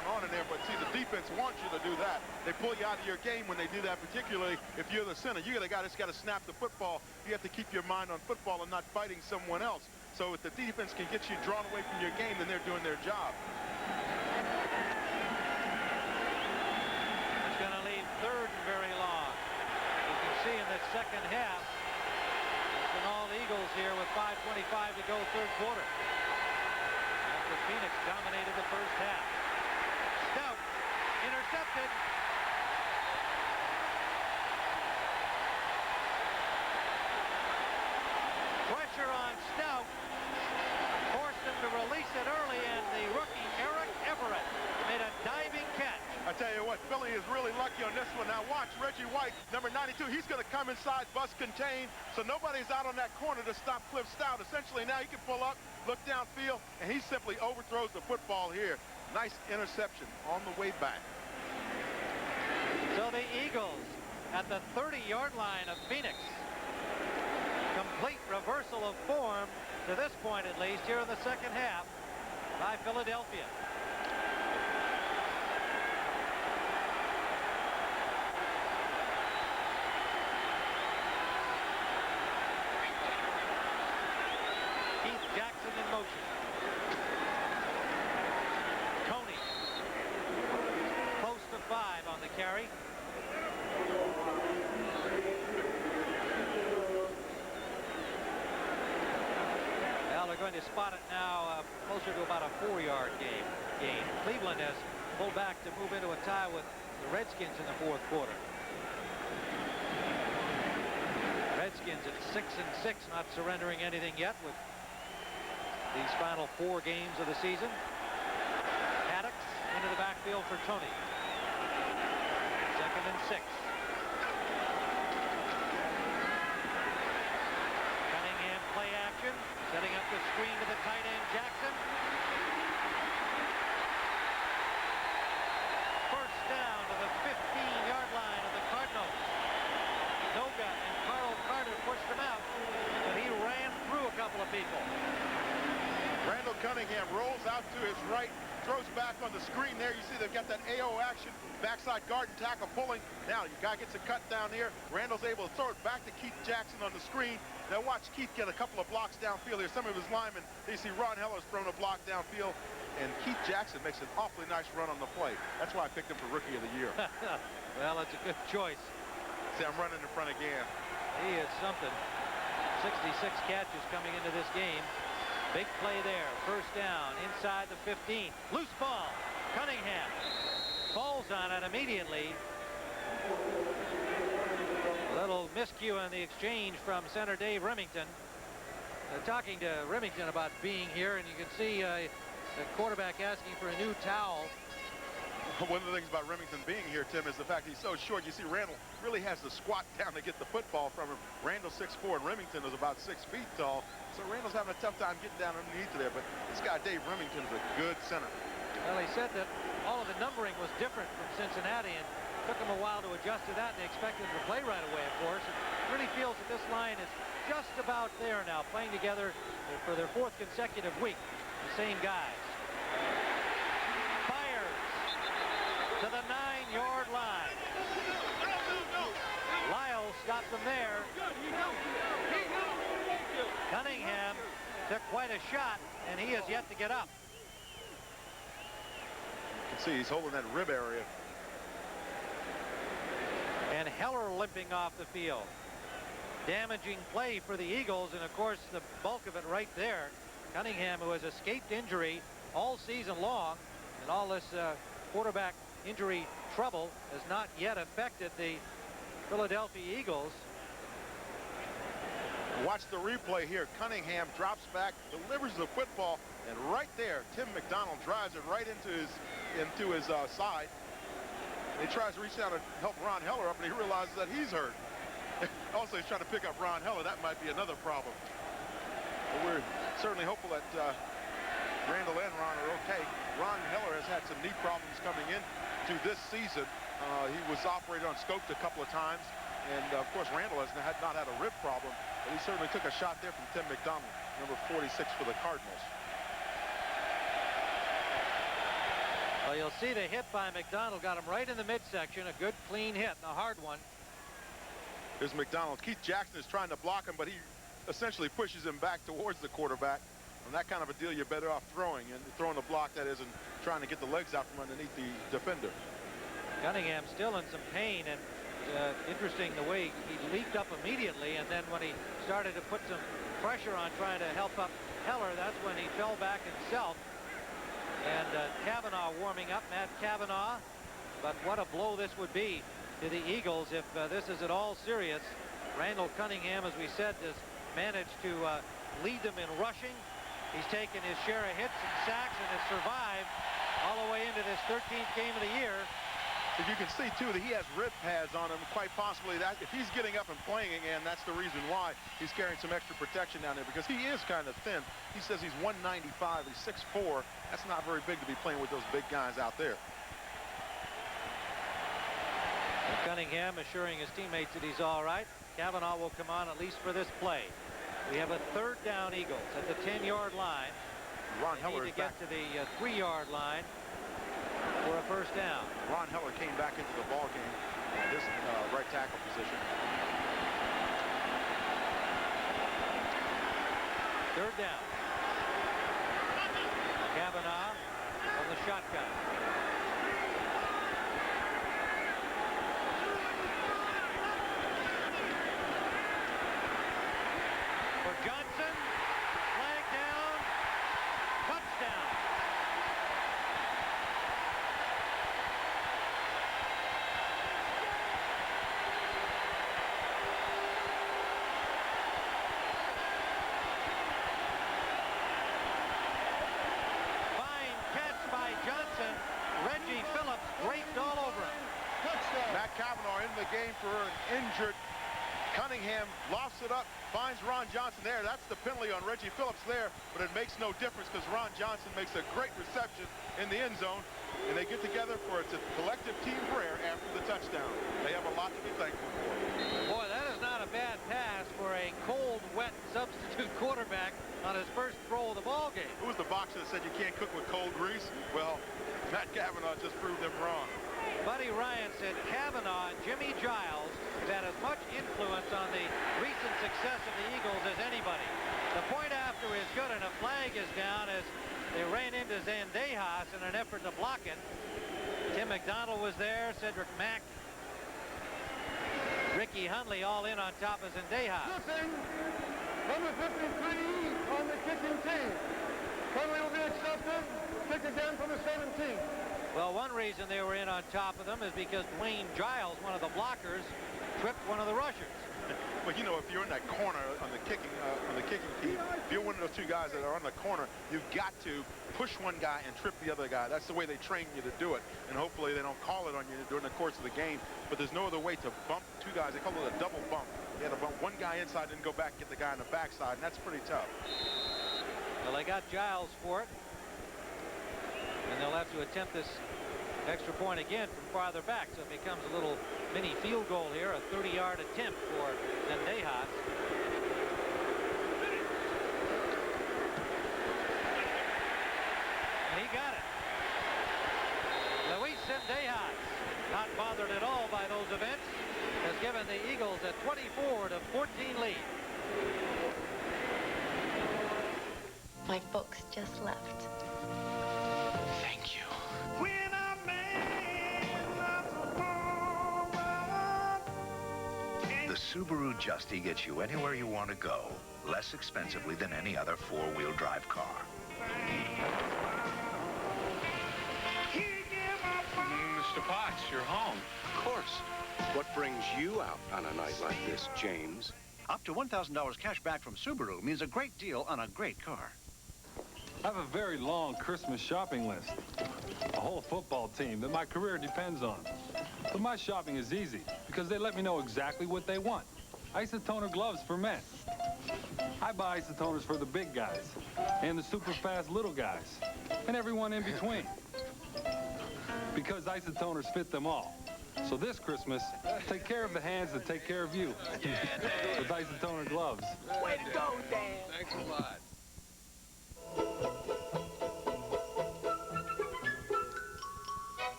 going on in there, but see, the defense wants you to do that. They pull you out of your game when they do that, particularly if you're the center. You're the guy that's got to snap the football. You have to keep your mind on football and not fighting someone else. So if the defense can get you drawn away from your game, then they're doing their job. It's going to leave third and very long. You can see in the second half, it's been all Eagles here with 5:25 to go, third quarter. After Phoenix dominated the first half. Stout intercepted. Pressure on Stout. Forced him to release it early, and the rookie Eric Everett made a diving catch. I tell you what, Philly is really lucky on this one. Now watch Reggie White, number 92. He's going to come inside, bust contain, so nobody's out on that corner to stop Cliff Stout. Essentially now he can pull up, look downfield, and he simply overthrows the football here. Nice interception on the way back. So the Eagles at the 30-yard line of Phoenix. Complete reversal of form to this point, at least, here in the second half by Philadelphia. Keith Jackson in motion. Tony close to 5 on the carry. Well, they're going to spot it now closer to about a 4-yard gain. Cleveland has pulled back to move into a tie with the Redskins in the fourth quarter. Redskins at 6-6, not surrendering anything yet with these final 4 games of the season. Haddox into the backfield for Tony. 2nd and 6. Cunningham play action. Setting up the screen to the tight end, Jackson. First down to the 15-yard line of the Cardinals. Noga and Carl Carter pushed him out, but he ran through a couple of people. Randall Cunningham rolls out to his right, throws back on the screen there. You see they've got that AO action, backside guard and tackle pulling. Now your guy gets a cut down here. Randall's able to throw it back to Keith Jackson on the screen. Now watch Keith get a couple of blocks downfield here. Some of his linemen, they see Ron Heller's thrown a block downfield, and Keith Jackson makes an awfully nice run on the play. That's why I picked him for Rookie of the Year. Well, that's a good choice. See, I'm running in front again. He is something. 66 catches coming into this game. Big play there. First down inside the 15. Loose ball. Cunningham falls on it immediately. A little miscue in the exchange from center Dave Remington. Talking to Remington about being here, and you can see the quarterback asking for a new towel. One of the things about Remington being here, Tim, is the fact he's so short. You see Randall really has to squat down to get the football from him. Randall's 6'4", and Remington is about 6 feet tall. So Randall's having a tough time getting down underneath there. But this guy, Dave Remington, is a good center. Well, he said that all of the numbering was different from Cincinnati, and took him a while to adjust to that. And they expected him to play right away, of course. And really feels that this line is just about there now, playing together for their 4th consecutive week. The same guys. To the 9-yard line. Lyle stopped them there. Cunningham took quite a shot, and he has yet to get up. You can see he's holding that rib area. And Heller limping off the field. Damaging play for the Eagles, and of course the bulk of it right there. Cunningham, who has escaped injury all season long, and all this quarterback injury trouble has not yet affected the Philadelphia Eagles. Watch the replay here. Cunningham drops back, delivers the football, and right there, Tim McDonald drives it right into his side. He tries to reach down and help Ron Heller up, and he realizes that he's hurt. Also, he's trying to pick up Ron Heller. That might be another problem. But we're certainly hopeful that Randall and Ron are okay. Ron Heller has had some knee problems coming in to this season. He was operated on scoped a couple of times, and of course Randall has not had a rib problem, but he certainly took a shot there from Tim McDonald, number 46 for the Cardinals. Well, you'll see the hit by McDonald got him right in the midsection. A good clean hit and a hard one. Here's McDonald. Keith Jackson is trying to block him, but he essentially pushes him back towards the quarterback. On that kind of a deal, you're better off throwing, and throwing a block that isn't trying to get the legs out from underneath the defender. Cunningham still in some pain, and interesting the way he leaped up immediately, and then when he started to put some pressure on trying to help up Heller, that's when he fell back himself. And Cavanaugh warming up, Matt Cavanaugh. But what a blow this would be to the Eagles if this is at all serious. Randall Cunningham, as we said, has managed to lead them in rushing. He's taken his share of hits and sacks and has survived all the way into this 13th game of the year. As you can see, too, that he has rib pads on him. Quite possibly that if he's getting up and playing again, that's the reason why he's carrying some extra protection down there, because he is kind of thin. He says he's 195. He's 6'4". That's not very big to be playing with those big guys out there. And Cunningham assuring his teammates that he's all right. Cavanaugh will come on at least for this play. We have a 3rd down Eagles at the 10-yard line. Ron They Heller need is to get back to the 3-yard line for a 1st down. Ron Heller came back into the ball game in this right tackle position. 3rd down. Cavanaugh from the shotgun. For Johnson, flag down, touchdown. Fine catch by Johnson. Reggie Phillips raced all over him. Matt Cavanaugh in the game for an injured Cunningham. Lofts it up, finds Ron Johnson there. That's the penalty on Reggie Phillips there, but it makes no difference because Ron Johnson makes a great reception in the end zone, and they get together for a collective team prayer after the touchdown. They have a lot to be thankful for. Boy, that is not a bad pass for a cold, wet substitute quarterback on his first throw of the ball game. Who was the boxer that said you can't cook with cold grease? Well, Matt Cavanaugh just proved them wrong. Buddy Ryan said Cavanaugh and Jimmy Giles have had as much influence on the recent success of the Eagles as anybody. The point after is good, and a flag is down as they ran into Zendejas in an effort to block it. Tim McDonald was there, Cedric Mack, Ricky Hundley all in on top of Zendejas. Kicking, number 53 on the kicking team. Penalty will be accepted. Kick again from the 17. Well, one reason they were in on top of them is because Dwayne Giles, one of the blockers, tripped one of the rushers. Well, you know, if you're in that corner on the kicking team, if you're one of those two guys that are on the corner, you've got to push one guy and trip the other guy. That's the way they train you to do it, and hopefully they don't call it on you during the course of the game. But there's no other way to bump two guys. They call it a double bump. They had to bump one guy inside and go back and get the guy on the backside, and that's pretty tough. Well, they got Giles for it, and they'll have to attempt this extra point again from farther back, so it becomes a little mini field goal here, a 30-yard attempt for Zendejas. And he got it. Luis Zendejas, not bothered at all by those events, has given the Eagles a 24-14 lead. My folks just left. Thank you. The Subaru Justy gets you anywhere you want to go, less expensively than any other four-wheel drive car. Mr. Potts, you're home. Of course. What brings you out on a night like this, James? Up to $1,000 cash back from Subaru means a great deal on a great car. I have a very long Christmas shopping list. A whole football team that my career depends on. But my shopping is easy because they let me know exactly what they want. Isotoner gloves for men. I buy isotoners for the big guys and the super fast little guys and everyone in between. Because isotoners fit them all. So this Christmas, take care of the hands that take care of you. With isotoner gloves. Way to go, Dan. Thanks a lot.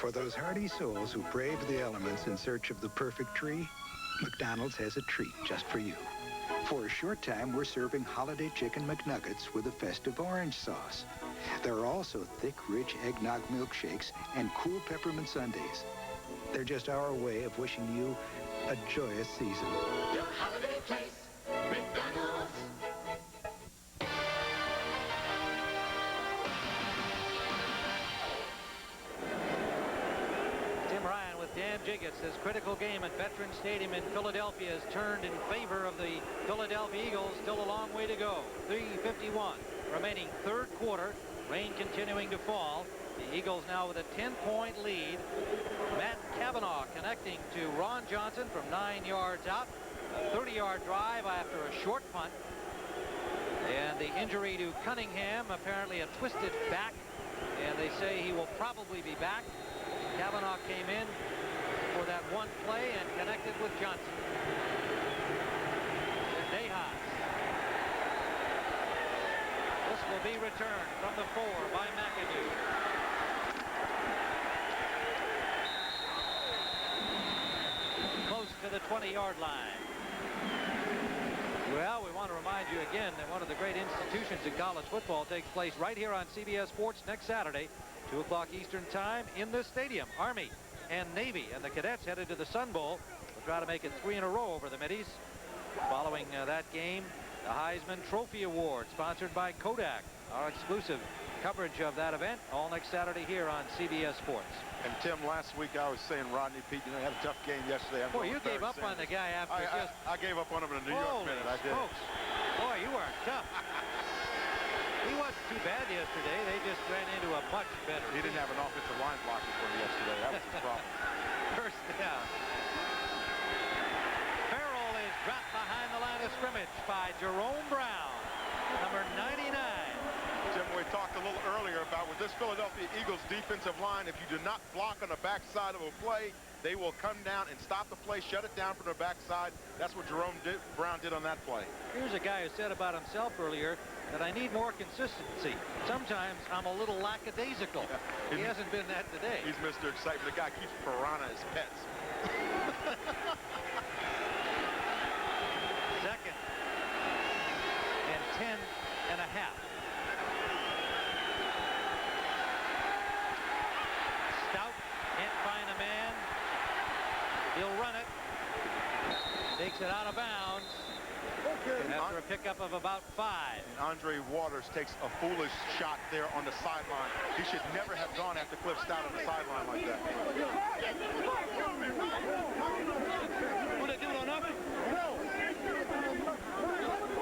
For those hardy souls who brave the elements in search of the perfect tree, McDonald's has a treat just for you. For a short time, we're serving holiday chicken McNuggets with a festive orange sauce. There are also thick, rich eggnog milkshakes and cool peppermint sundaes. They're just our way of wishing you a joyous season. Your holiday place, McDonald's. Tim Ryan with Dan Jiggetts. This critical game at Veterans Stadium in Philadelphia is turned in favor of the Philadelphia Eagles. Still a long way to go. 3:51 remaining third quarter. Rain continuing to fall. The Eagles now with a 10-point lead. Matt Cavanaugh connecting to Ron Johnson from 9 yards out. A 30-yard drive after a short punt. And the injury to Cunningham, apparently a twisted back. And they say he will probably be back. Cavanaugh came in for that one play and connected with Johnson. Dejas. This will be returned from the 4 by McAdoo. Close to the 20-yard line. Well, we want to remind you again that one of the great institutions in college football takes place right here on CBS Sports next Saturday, 2 o'clock Eastern Time in this stadium. Army and Navy and the Cadets headed to the Sun Bowl. We'll try to make it 3 in a row over the Middies. Following that game, the Heisman Trophy Award, sponsored by Kodak. Our exclusive coverage of that event all next Saturday here on CBS Sports. And Tim, last week I was saying Rodney Peete, you know, had a tough game yesterday. Boy, you gave up on the guy after I gave up on him in a New York minute. I did. Folks. Boy, you are tough. He wasn't too bad yesterday. They just ran into a much better. He didn't have an offensive line blocking for him yesterday. That was his problem. First down. Farrell is dropped behind the line of scrimmage by Jerome Brown, number 99. Jim, we talked a little earlier about with this Philadelphia Eagles defensive line, if you do not block on the backside of a play, they will come down and stop the play, shut it down from the backside. That's what Jerome Brown did on that play. Here's a guy who said about himself earlier that I need more consistency. Sometimes I'm a little lackadaisical. Yeah. He hasn't been that today. He's Mr. Excitement. The guy keeps piranha as pets. Second and 10 and a half. Stout can't find a man. He'll run it. Takes it out of bounds. After a pickup of about 5. And Andre Waters takes a foolish shot there on the sideline. He should never have gone after Cliff Stout on the sideline like that. What they do on nothing?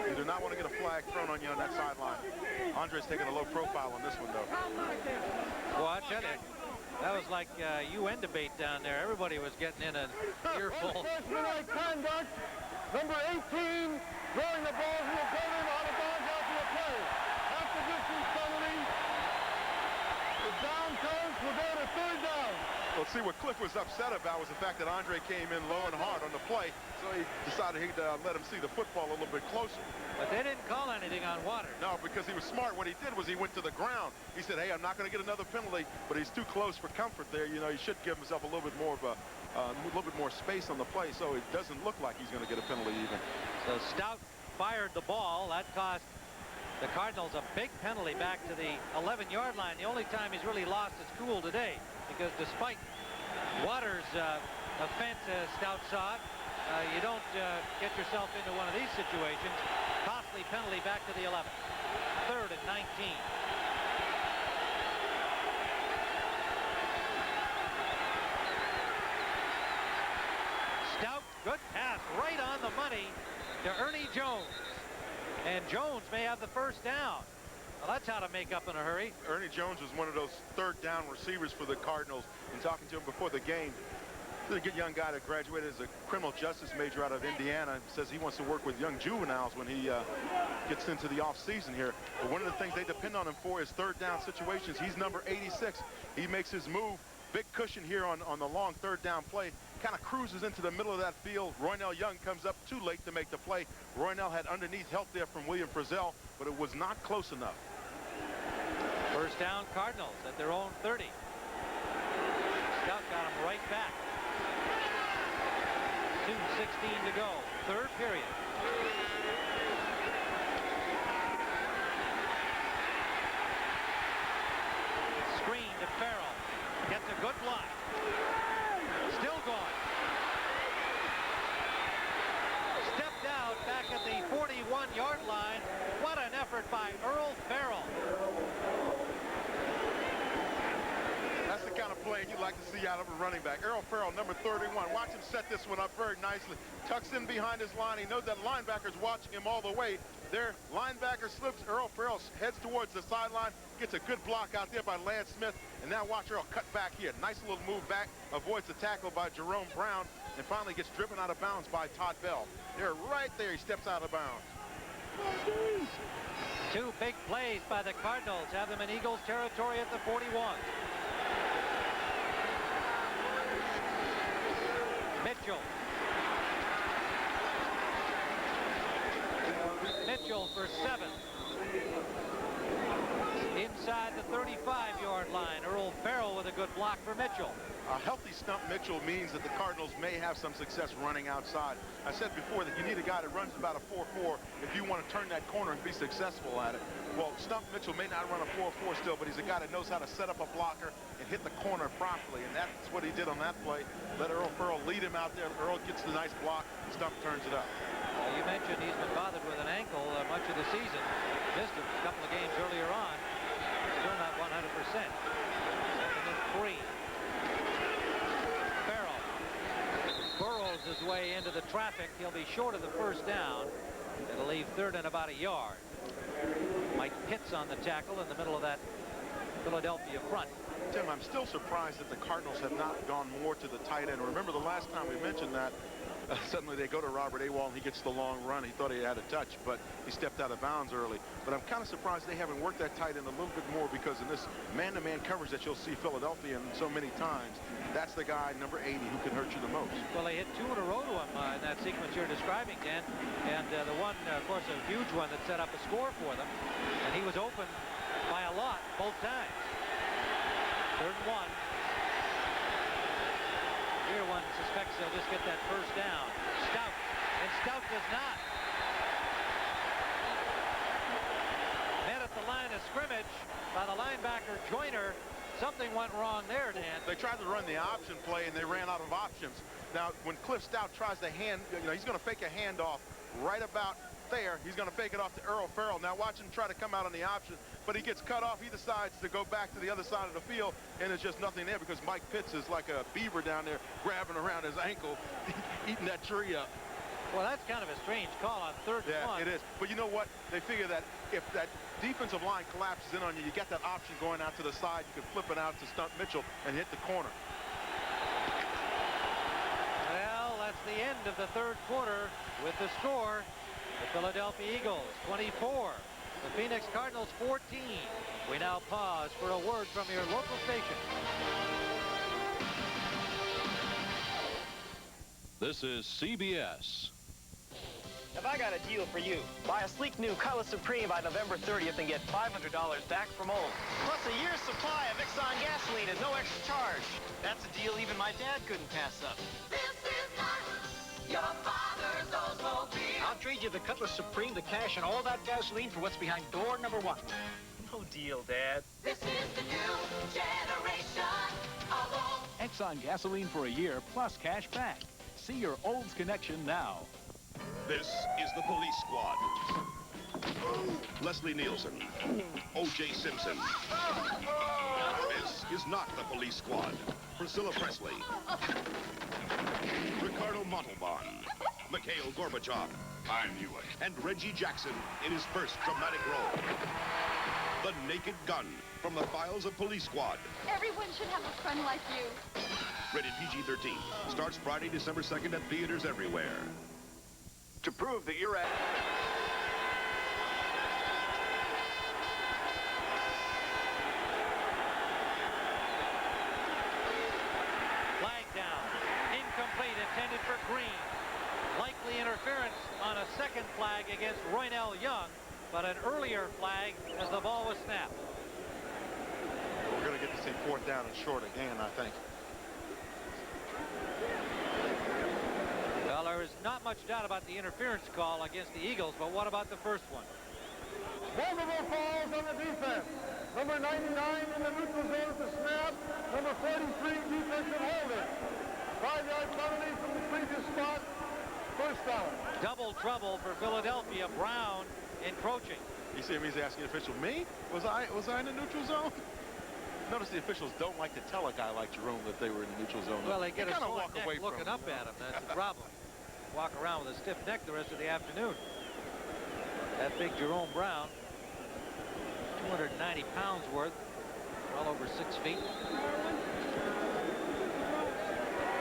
You do not want to get a flag thrown on you on that sideline. Andre's taking a low profile on this one, though. Well, I tell you, that was like UN debate down there. Everybody was getting in an earful. Unsportsmanlike conduct. Number 18, throwing the ball to a building out of bounds after the play. Half the distance penalty. The down comes. We'll go to third down. Well, see, what Cliff was upset about was the fact that Andre came in low and hard on the play, so he decided he'd let him see the football a little bit closer. But they didn't call anything on Waters. No, because he was smart. What he did was he went to the ground. He said, hey, I'm not going to get another penalty, but he's too close for comfort there. You know, he should give himself a little bit more of a little bit more space on the play, so it doesn't look like he's going to get a penalty even. So Stout fired the ball. That cost the Cardinals a big penalty back to the 11-yard line. The only time he's really lost his cool today, because despite Waters' offense as Stout saw it, you don't get yourself into one of these situations. Costly penalty back to the 11. Third and 19. Stout, good pass right on the money to Ernie Jones. And Jones may have the first down. Well, that's how to make up in a hurry. Ernie Jones was one of those third down receivers for the Cardinals. And talking to him before the game, he's a good young guy that graduated as a criminal justice major out of Indiana. Says he wants to work with young juveniles when he gets into the offseason here. But one of the things they depend on him for is third down situations. He's number 86. He makes his move. Big cushion here on the long third down play. Kind of cruises into the middle of that field. Roynell Young comes up too late to make the play. Roynell had underneath help there from William Frizzell, but it was not close enough. First down Cardinals at their own 30. Scout got him right back. 2:16 to go. Third period. Screen to Farrell. Gets a good block. Still going. Stepped out back at the 41-yard line. What an effort by Earl Farrell. That's the kind of play you like to see out of a running back. Earl Farrell, number 31. Watch him set this one up very nicely. Tucks in behind his line. He knows that linebacker's watching him all the way. There, linebacker slips. Earl Farrell heads towards the sideline. Gets a good block out there by Lance Smith. And now watch Earl cut back here. Nice little move back. Avoids the tackle by Jerome Brown. And finally gets driven out of bounds by Todd Bell. There, right there, he steps out of bounds. Two big plays by the Cardinals have them in Eagles territory at the 41. Mitchell. Mitchell for 7. Inside the 35-yard line. Earl Farrell with a good block for Mitchell. A healthy Stump Mitchell means that the Cardinals may have some success running outside. I said before that you need a guy that runs about a 4.4 if you want to turn that corner and be successful at it. Well, Stump Mitchell may not run a 4.4 still, but he's a guy that knows how to set up a blocker and hit the corner promptly, and that's what he did on that play. Let Earl Farrell lead him out there. Earl gets the nice block, and Stump turns it up. You mentioned he's been bothered with an ankle much of the season. Missed a couple of games earlier on. Still not 100%. Second and 3. Farrell burrows his way into the traffic. He'll be short of the first down. It'll leave third and about a yard. Mike Pitts on the tackle in the middle of that Philadelphia front. Tim, I'm still surprised that the Cardinals have not gone more to the tight end. Remember the last time we mentioned that, suddenly they go to Robert Awal and he gets the long run. He thought he had a touch, but he stepped out of bounds early. But I'm kind of surprised they haven't worked that tight end a little bit more, because in this man-to-man coverage that you'll see Philadelphia in so many times, that's the guy, number 80, who can hurt you the most. Well, they hit 2 in a row to him in that sequence you're describing, Dan. And the one, of course, a huge one that set up a score for them. And he was open by a lot both times. Third and 1. Here one suspects they'll just get that first down. Stout. And Stout does not. Met at the line of scrimmage by the linebacker Joyner. Something went wrong there, Dan. They tried to run the option play, and they ran out of options. Now, when Cliff Stout tries to he's going to fake a handoff right about there. He's going to fake it off to Earl Farrell. Now watch him try to come out on the option, but he gets cut off. He decides to go back to the other side of the field, and there's just nothing there because Mike Pitts is like a beaver down there grabbing around his ankle, eating that tree up. Well, that's kind of a strange call on third and 1. Yeah, it is. But you know what? They figure that if that defensive line collapses in on you, you get that option going out to the side. You can flip it out to Stump Mitchell and hit the corner. Well, that's the end of the third quarter with the score. The Philadelphia Eagles 24, the Phoenix Cardinals 14. We now pause for a word from your local station. This is CBS. Have I got a deal for you? Buy a sleek new Color Supreme by November 30th and get $500 back from old. Plus a year's supply of Exxon gasoline at no extra charge. That's a deal even my dad couldn't pass up. This is not your father's Oldsmobile. I'll trade you the Cutlass Supreme, the cash, and all that gasoline for what's behind door number 1. No deal, Dad. This is the new generation of old. Exxon gasoline for a year plus cash back. See your Olds connection now. This is the Police Squad. Leslie Nielsen. O.J. Simpson. This is not the Police Squad. Priscilla Presley. Ricardo Montalban. Mikhail Gorbachev. I knew it. And Reggie Jackson in his first dramatic role. The Naked Gun from the files of Police Squad. Everyone should have a friend like you. Rated PG-13. Starts Friday, December 2nd at theaters everywhere. To prove that you're at... Flag down. Incomplete, intended for Green. Likely interference on a second flag against Roynell Young, but an earlier flag as the ball was snapped. We're going to get to see fourth down and short again, I think. not much doubt about the interference call against the Eagles, but what about the first one? Multiple falls on the defense. Number 99 in the neutral zone at the snap. Number 43 defensive holding. 5-yard penalty from the previous spot. First down. Double trouble for Philadelphia. Brown encroaching. You see him, he's asking the official, me? Was I in the neutral zone? Notice the officials don't like to tell a guy like Jerome that they were in the neutral zone. Well, they get a sore walk neck away looking from up at him. That's the problem. Walk around with a stiff neck the rest of the afternoon. That big Jerome Brown, 290 pounds worth, well over 6 feet.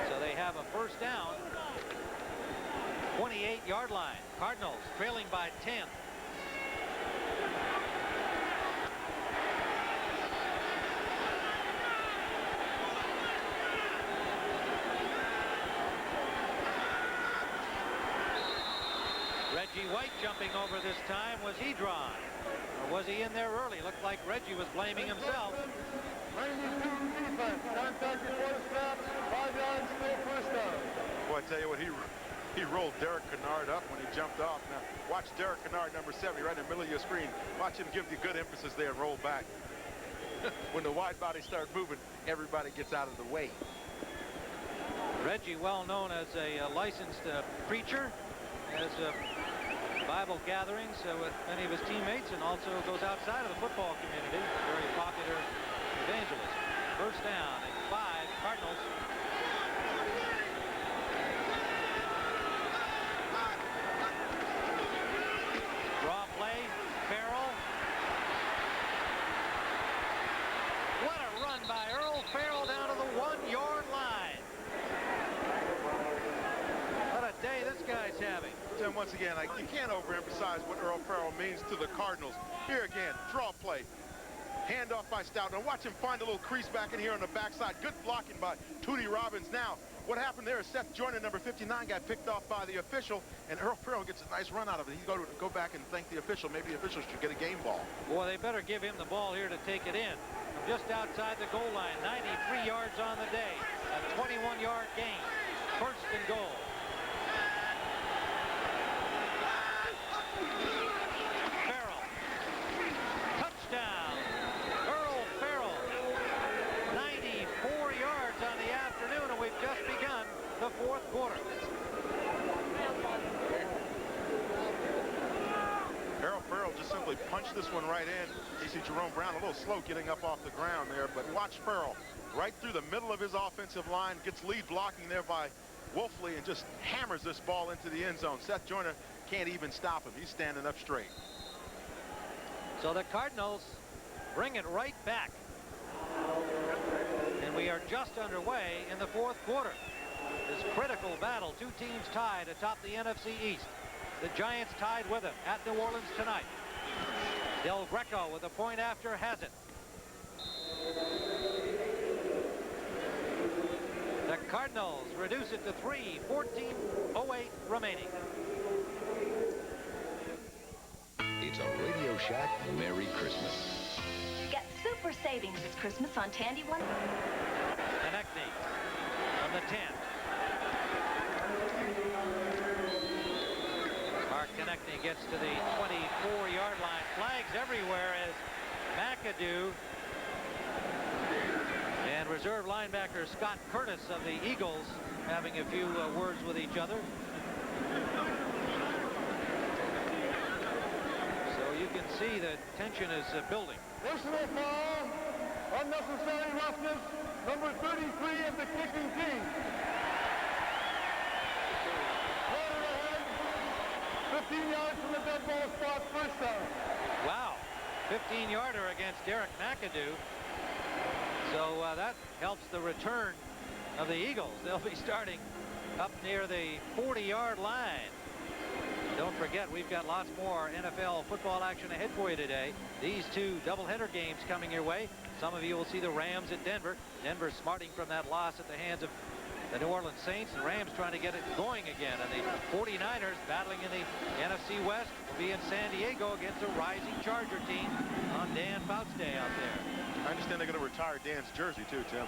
So they have a first down, 28-yard line. Cardinals trailing by 10. Reggie White jumping over this time. Was he drawn? Or was he in there early? Looked like Reggie was blaming himself. 92 defense. Contact before the snap. 5 yards, still first down. Boy, I tell you what, he rolled Derek Kennard up when he jumped off. Now, watch Derek Kennard, number 70, right in the middle of your screen. Watch him give you good emphasis there and roll back. When the wide bodies start moving, everybody gets out of the way. Reggie, well known as a licensed preacher, has Bible gatherings with many of his teammates, and also goes outside of the football community. Very popular evangelist. First down and 5, Cardinals. Draw play, Farrell. What a run by Earl Farrell down to the 1-yard line. What a day this guy's having. Tim, once again, you can't overemphasize what Earl Farrell means to the Cardinals. Here again, draw play. Handoff by Stout. Now watch him find a little crease back in here on the backside. Good blocking by Tootie Robbins. Now, what happened there is Seth Joyner, number 59, got picked off by the official, and Earl Farrell gets a nice run out of it. He's going to go back and thank the official. Maybe the official should get a game ball. Boy, they better give him the ball here to take it in. From just outside the goal line, 93 yards on the day. A 21-yard gain. First and goal. Farrell. Touchdown. Earl Farrell. 94 yards on the afternoon, and we've just begun the fourth quarter. Earl Farrell just simply punched this one right in. You see Jerome Brown a little slow getting up off the ground there, but watch Farrell right through the middle of his offensive line, gets lead blocking there by Wolfley, and just hammers this ball into the end zone. Seth Joyner can't even stop him. He's standing up straight. So the Cardinals bring it right back. And we are just underway in the fourth quarter. This critical battle, two teams tied atop the NFC East. The Giants tied with them at New Orleans tonight. Del Greco with a point after has it. The Cardinals reduce it to 3, 14:08 remaining. It's a Radio Shack Merry Christmas. Get super savings this Christmas on Tandy One. Konechny from the 10. Mark Konechny gets to the 24-yard line. Flags everywhere as McAdoo and reserve linebacker Scott Curtis of the Eagles having a few words with each other. So you can see the tension is building. Personal foul, unnecessary roughness, number 33 of the kicking team. 15 yards from the dead ball spot, first down. Wow, 15-yarder against Derek McAdoo. So that helps the return of the Eagles. They'll be starting up near the 40-yard line. Don't forget, we've got lots more NFL football action ahead for you today. These two doubleheader games coming your way. Some of you will see the Rams at Denver. Denver smarting from that loss at the hands of the New Orleans Saints, and Rams trying to get it going again. And the 49ers battling in the NFC West will be in San Diego against a rising Charger team on Dan Fouts Day out there. I understand they're going to retire Dan's jersey too, Tim.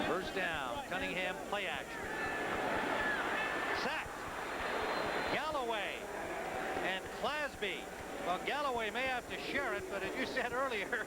First down, Cunningham play action. Galloway and Clasby. Well, Galloway may have to share it, but as you said earlier,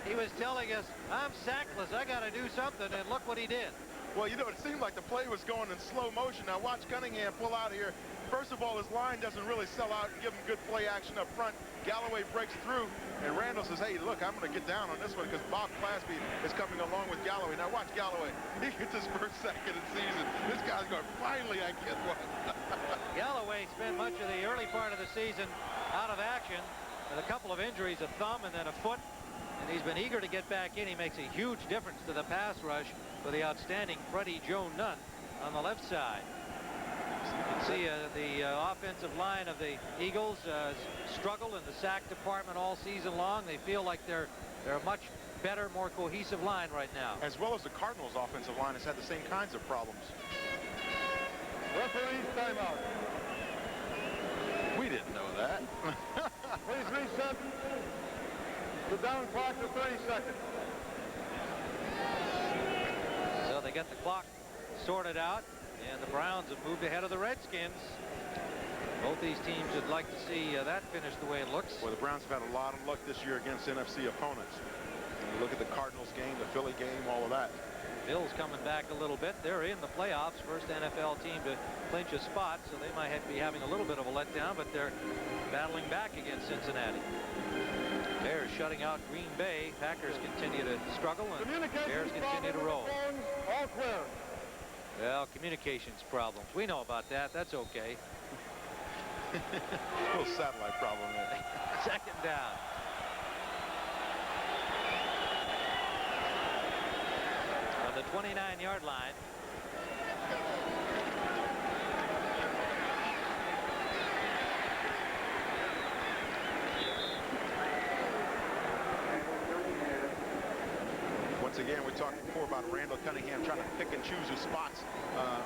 he was telling us, I'm sackless, I got to do something, and look what he did. Well, you know, it seemed like the play was going in slow motion. Now watch Cunningham pull out of here. First of all, his line doesn't really sell out and give him good play action up front. Galloway breaks through, and Randall says, hey, look, I'm going to get down on this one because Bob Clasby is coming along with Galloway. Now watch Galloway. He gets his first sack of the season. This guy's going, finally I get one. Galloway spent much of the early part of the season out of action with a couple of injuries, a thumb and then a foot. And he's been eager to get back in. He makes a huge difference to the pass rush for the outstanding Freddie Joe Nunn on the left side. You can see the offensive line of the Eagles struggle in the sack department all season long. They feel like they're a much better, more cohesive line right now. As well as the Cardinals offensive line has had the same kinds of problems. Referee's timeout. We didn't know that. Please reset the down clock to 30 seconds. So they get the clock sorted out, and the Browns have moved ahead of the Redskins. Both these teams would like to see that finish the way it looks. Well, the Browns have had a lot of luck this year against NFC opponents. You look at the Cardinals game, the Philly game, all of that. Bills coming back a little bit. They're in the playoffs, first NFL team to clinch a spot, so they might be having a little bit of a letdown, but they're battling back against Cincinnati. Bears shutting out Green Bay. Packers continue to struggle, and Bears continue to roll. All clear. Well, communications problems. We know about that. That's okay. A little satellite problem there. Second down. On the 29-yard line. Once again, we talked before about Randall Cunningham trying to pick and choose his spots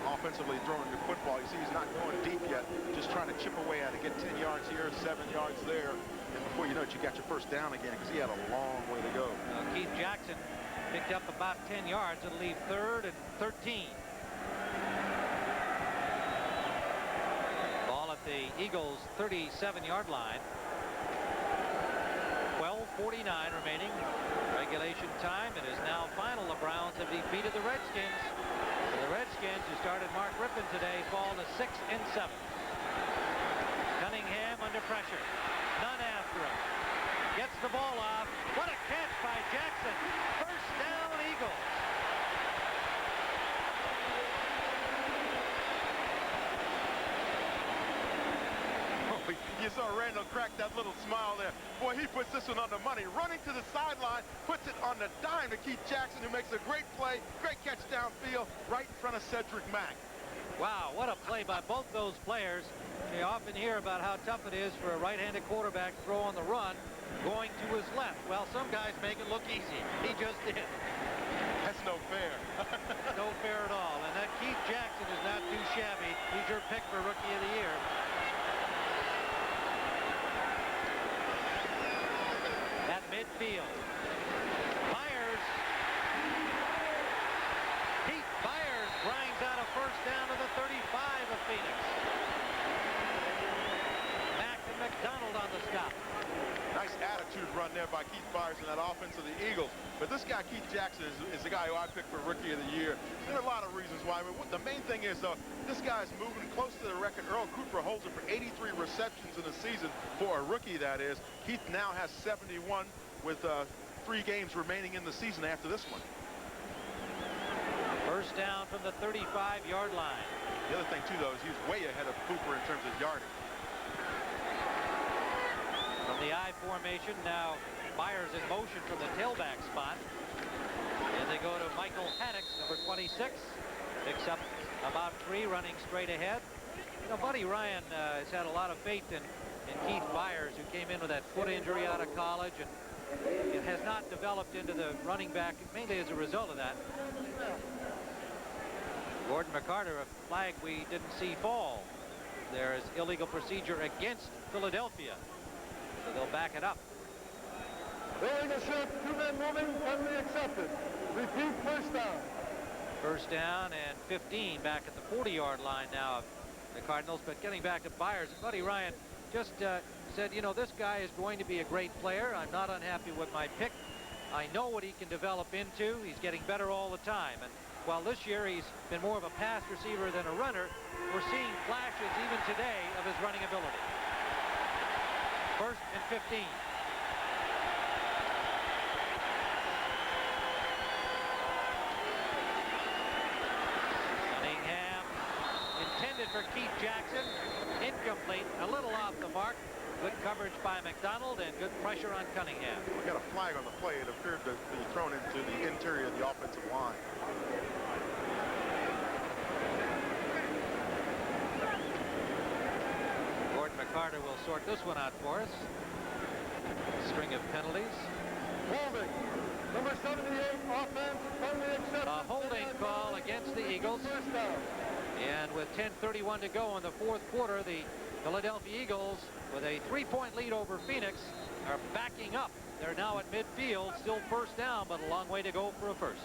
offensively throwing the football. You see he's not going deep yet, just trying to chip away at it, get 10 yards here, 7 yards there. And before you know it, you got your first down again because he had a long way to go. Keith Jackson picked up about 10 yards. It'll leave 3rd and 13. Ball at the Eagles' 37-yard line. 12:49 remaining. Regulation time. It is now final. The Browns have defeated the Redskins. And the Redskins, who started Mark Rippon today, fall to 6 and 7. Cunningham under pressure. None after him. Gets the ball off. What a catch by Jackson. First down, Eagles. You saw Randall crack that little smile there. Boy, he puts this one on the money. Running to the sideline, puts it on the dime to Keith Jackson, who makes a great play. Great catch downfield right in front of Cedric Mack. Wow, what a play by both those players. You often hear about how tough it is for a right-handed quarterback to throw on the run going to his left. Well, some guys make it look easy. He just did. That's no fair. No fair at all. And that Keith Jackson is not too shabby. He's your pick for Rookie of the Year. At midfield. Byers. Keith Byers grinds out a first down to the 35 of Phoenix. Mack and McDonald on the stop. Nice attitude run there by Keith Byers in that offense of the Eagles. But this guy, Keith Jackson, is the guy who I picked for Rookie of the Year. There are a lot of reasons why. I mean, the main thing is, though, this guy's moving close to the record. Earl Cooper holds it for 83 receptions in the season for a rookie, that is. Keith now has 71 with 3 games remaining in the season after this one. First down from the 35-yard line. The other thing, too, though, is he's way ahead of Cooper in terms of yardage. From the I formation, now Byers in motion from the tailback spot. And they go to Michael Haddix, number 26. Picks up about 3, running straight ahead. You know, Buddy Ryan has had a lot of faith in Keith Byers, who came in with that foot injury out of college, and it has not developed into the running back, mainly as a result of that. Gordon McCarter, a flag we didn't see fall. There is illegal procedure against Philadelphia. So they'll back it up. Illegal shift, 2 men moving, penalty accepted. Repeat, first down. First down and 15 back at the 40-yard line now of the Cardinals. But getting back to Byers, Buddy Ryan just said, you know, this guy is going to be a great player. I'm not unhappy with my pick. I know what he can develop into. He's getting better all the time. And while this year he's been more of a pass receiver than a runner, we're seeing flashes even today of his running ability. 1st and 15. Cunningham intended for Keith Jackson. Incomplete, a little off the mark. Good coverage by McDonald and good pressure on Cunningham. We got a flag on the play. It appeared to be thrown into the interior of the offensive line. Gordon McCarter will sort this one out for us. String of penalties. Holding. Number 78, offense, only accepted. A holding call against the Eagles. First down. And with 10:31 to go in the 4th quarter, the Philadelphia Eagles, with a 3-point lead over Phoenix, are backing up. They're now at midfield, still first down, but a long way to go for a first.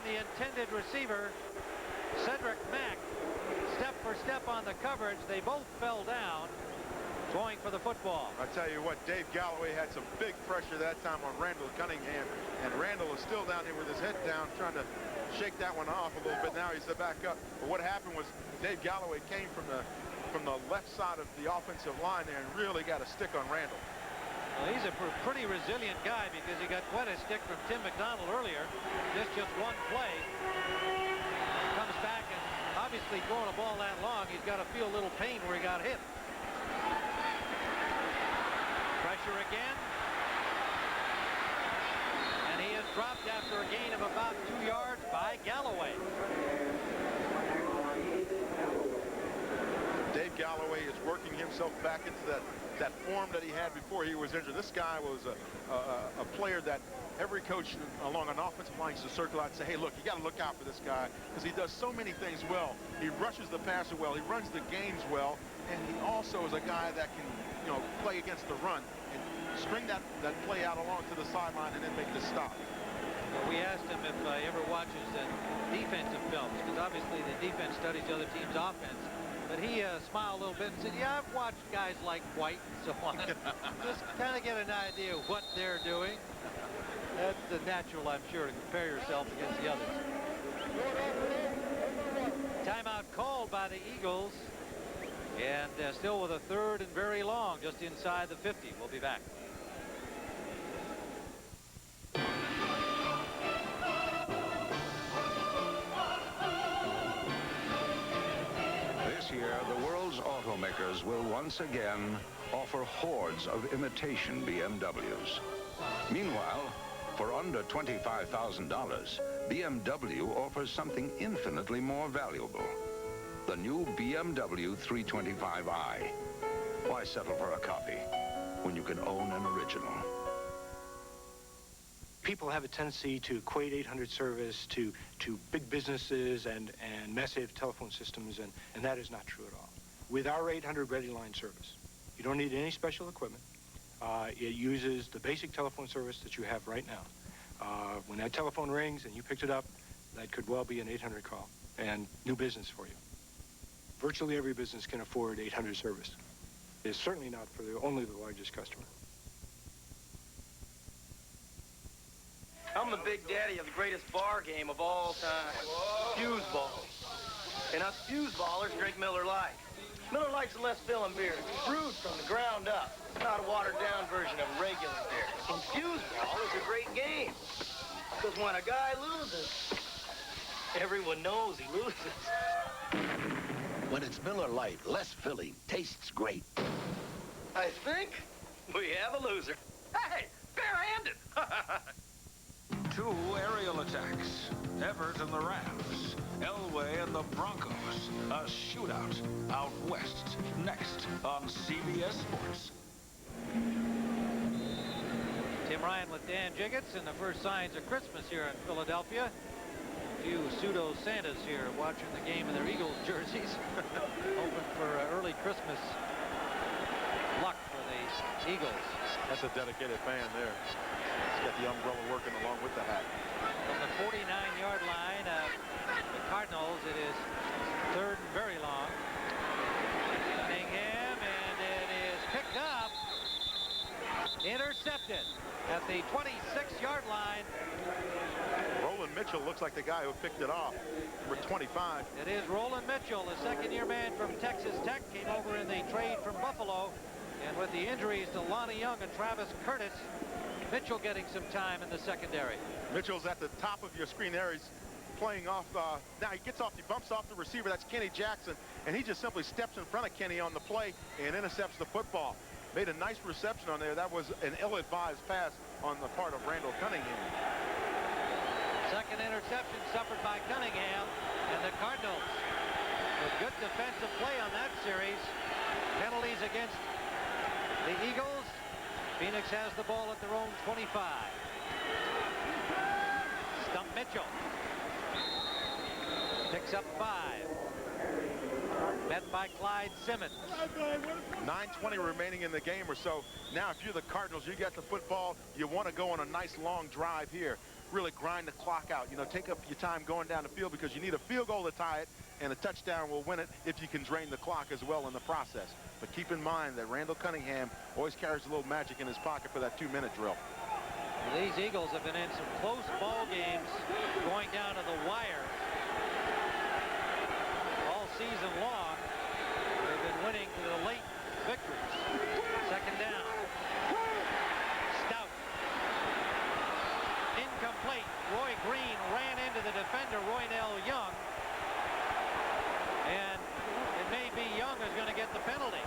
The intended receiver, Cedric Mack, step for step on the coverage. They both fell down, going for the football. I tell you what, Dave Galloway had some big pressure that time on Randall Cunningham, and Randall is still down here with his head down, trying to shake that one off a little bit. Now he's back up. But what happened was Dave Galloway came from the left side of the offensive line there and really got a stick on Randall. Well, he's a pretty resilient guy because he got quite a stick from Tim McDonald earlier. Just one play. Comes back and obviously throwing a ball that long, he's got to feel a little pain where he got hit. Pressure again. And he is dropped after a gain of about 2 yards by Galloway. Dave Galloway is working himself back into that form that he had before he was injured. This guy was a player that every coach along an offensive line used to circle out and say, hey, look, you got to look out for this guy because he does so many things well. He rushes the passer well. He runs the games well. And he also is a guy that can, you know, play against the run and string that play out along to the sideline and then make the stop. Well, we asked him if he ever watches defensive films because obviously the defense studies the other team's offense. But he smiled a little bit and said, yeah, I've watched guys like White and so on. Just kind of get an idea of what they're doing. That's the natural, I'm sure, to compare yourself against the others. Timeout called by the Eagles. And still with a 3rd and very long, just inside the 50. We'll be back. This year, the world's automakers will once again offer hordes of imitation BMWs. Meanwhile, for under $25,000, BMW offers something infinitely more valuable. The new BMW 325i. Why settle for a copy when you can own an original? People have a tendency to equate 800 service to big businesses and massive telephone systems, and that is not true at all. With our 800 Ready Line service, you don't need any special equipment. It uses the basic telephone service that you have right now. When that telephone rings and you picked it up, that could well be an 800 call and new business for you. Virtually every business can afford 800 service. It's certainly not for only the largest customer. I'm the big daddy of the greatest bar game of all time. Fuse ball. And us fuse ballers drink Miller Lite. Miller Lite's a less filling beer, brewed from the ground up. It's not a watered-down version of regular beer. And fuse ball is a great game. Because when a guy loses, everyone knows he loses. When it's Miller Lite, less filling, tastes great. I think we have a loser. Hey, barehanded! 2 aerial attacks. Everett and the Rams. Elway and the Broncos. A shootout out west. Next on CBS Sports. William Ryan with Dan Jiggetts, and the first signs of Christmas here in Philadelphia. A few pseudo-Santas here watching the game in their Eagles jerseys. Hoping for early Christmas luck for the Eagles. That's a dedicated fan there. He's got the umbrella working along with the hat. From the 49-yard line of the Cardinals, it is third and very long. Cunningham, and it is picked up. Intercepted at the 26-yard line. Roland Mitchell looks like the guy who picked it off, number 25. It is Roland Mitchell, the second-year man from Texas Tech, came over in the trade from Buffalo. And with the injuries to Lonnie Young and Travis Curtis, Mitchell getting some time in the secondary. Mitchell's at the top of your screen there. He's playing off. Now he gets off, he bumps off the receiver. That's Kenny Jackson. And he just simply steps in front of Kenny on the play and intercepts the football. Made a nice reception on there. That was an ill-advised pass on the part of Randall Cunningham. Second interception suffered by Cunningham, and the Cardinals with good defensive play on that series. Penalties against the Eagles. Phoenix has the ball at their own 25. Stump Mitchell picks up 5. Met by Clyde Simmons. 9:20 remaining in the game or so. Now, if you're the Cardinals, you get the football. You want to go on a nice long drive here. Really grind the clock out. You know, take up your time going down the field because you need a field goal to tie it, and a touchdown will win it if you can drain the clock as well in the process. But keep in mind that Randall Cunningham always carries a little magic in his pocket for that 2-minute drill. These Eagles have been in some close ball games going down to the wire all season long. They've been winning to the late victories. Second down. Stout. Incomplete. Roy Green ran into the defender, Roynell Young. And it may be Young who's going to get the penalty.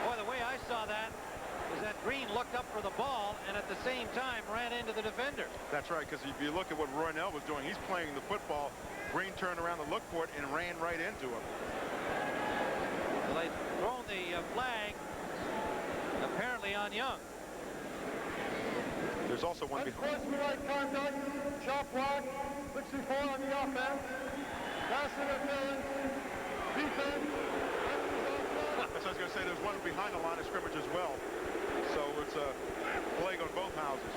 Boy, the way I saw that is that Green looked up for the ball and at the same time ran into the defender. That's right, because if you look at what Roynell was doing, he's playing the football. Green turned around to look for it and ran right into him. Well, they've thrown the flag apparently on Young. There's also one behind. Unsportsmanlike conduct, chop block, 64 on the offense, pass interference, defense. That's what I was going to say. There's one behind the line of scrimmage as well. So it's a flag on both houses.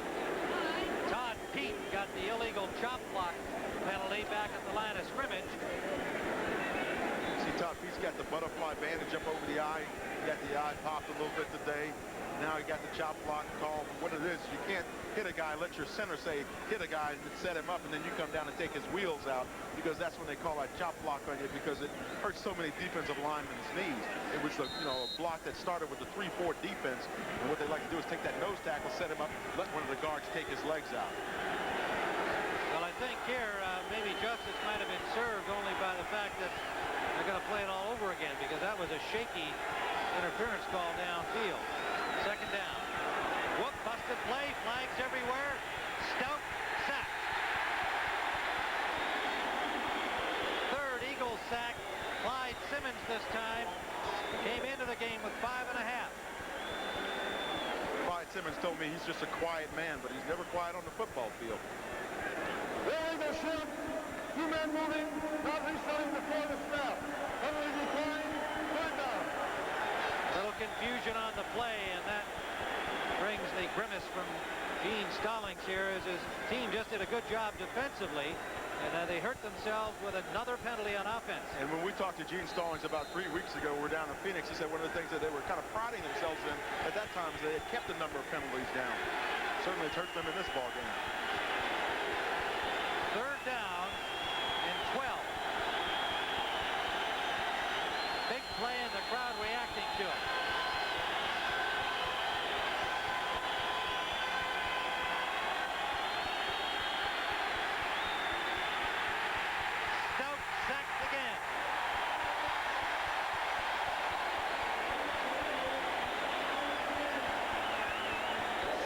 Todd Pete got the illegal chop block penalty back at the line of scrimmage. See, Todd Pete's got the butterfly bandage up over the eye. He got the eye popped a little bit today. Now he got the chop block call. What it is, you can't hit a guy, let your center say hit a guy and set him up, and then you come down and take his wheels out, because that's when they call that chop block on you, because it hurts so many defensive linemen's knees. It was a block that started with the 3-4 defense, and what they like to do is take that nose tackle, set him up, let one of the guards take his legs out. Well, I think here maybe justice might have been served only by the fact that they're going to play it all over again, because that was a shaky interference call downfield. Second down. Whoop, busted play, flags everywhere. Stout sack. Third Eagles sack. Clyde Simmons this time came into the game with 5.5. Clyde Simmons told me he's just a quiet man, but he's never quiet on the football field. Illegal shift, 2 men moving, not resetting before the snap. Penalty declined, third down. Little confusion on the play, and that brings the grimace from Gene Stallings here, as his team just did a good job defensively, and they hurt themselves with another penalty on offense. And when we talked to Gene Stallings about 3 weeks ago, we're down in Phoenix, he said one of the things that they were kind of priding themselves in at that time is they had kept the number of penalties down. Certainly it's hurt them in this ball game. Third down and 12. Big play and the crowd reacting to it. Stout sacked again.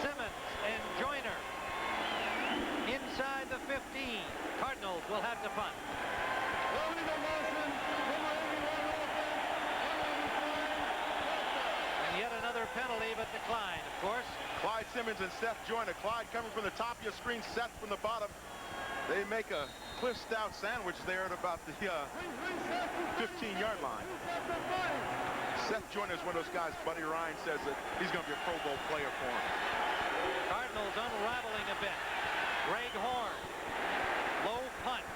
Simmons and Joyner believe it to Clyde, of course. Clyde Simmons and Seth Joyner. Clyde coming from the top of your screen, Seth from the bottom. They make a Cliff Stout sandwich there at about the 15-yard line. Seth Joyner is one of those guys, Buddy Ryan says that he's going to be a Pro Bowl player for him. Cardinals unraveling a bit. Greg Horn. Low punt.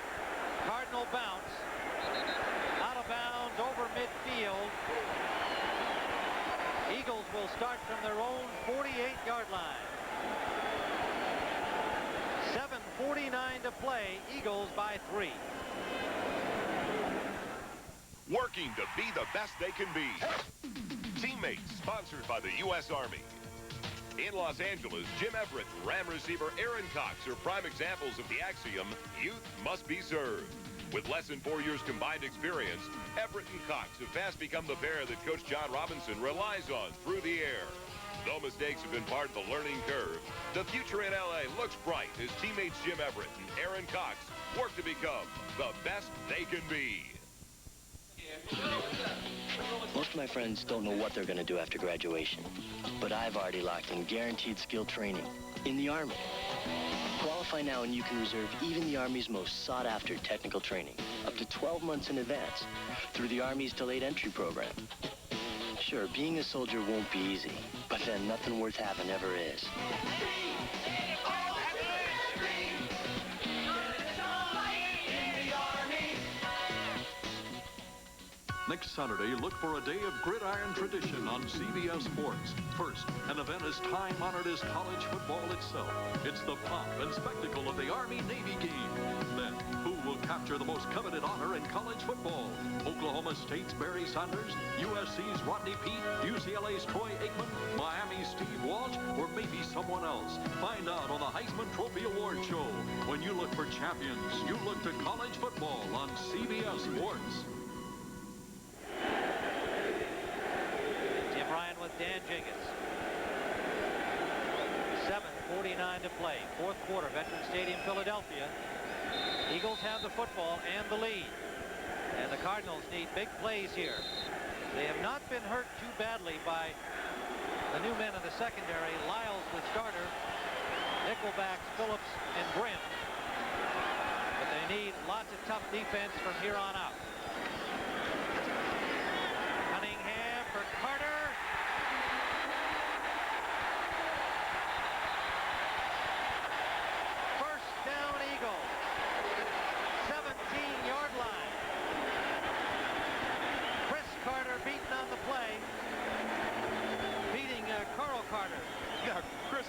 Cardinal bounce. Out of bounds over midfield. Eagles will start from their own 48-yard line. 7:49 to play. Eagles by 3. Working to be the best they can be. Teammates, sponsored by the U.S. Army. In Los Angeles, Jim Everett and Ram receiver Aaron Cox are prime examples of the axiom, youth must be served. With less than 4 years combined experience, Everett and Cox have fast become the pair that Coach John Robinson relies on through the air. Though mistakes have been part of the learning curve, the future in L.A. looks bright as teammates Jim Everett and Aaron Cox work to become the best they can be. Most of my friends don't know what they're going to do after graduation, but I've already locked in guaranteed skill training in the Army. Qualify now and you can reserve even the Army's most sought-after technical training up to 12 months in advance through the Army's delayed entry program. Sure, being a soldier won't be easy, but then nothing worth having ever is. Next Saturday, look for a day of gridiron tradition on CBS Sports. First, an event as time-honored as college football itself. It's the pomp and spectacle of the Army-Navy game. Then, who will capture the most coveted honor in college football? Oklahoma State's Barry Sanders, USC's Rodney Peete, UCLA's Troy Aikman, Miami's Steve Walsh, or maybe someone else. Find out on the Heisman Trophy Award Show. When you look for champions, you look to college football on CBS Sports. Dan Jiggetts. 7:49 to play. Fourth quarter, Veterans Stadium, Philadelphia. Eagles have the football and the lead. And the Cardinals need big plays here. They have not been hurt too badly by the new men in the secondary. Lyles the starter. Nickelbacks, Phillips, and Brim. But they need lots of tough defense from here on out. Cunningham for Carter.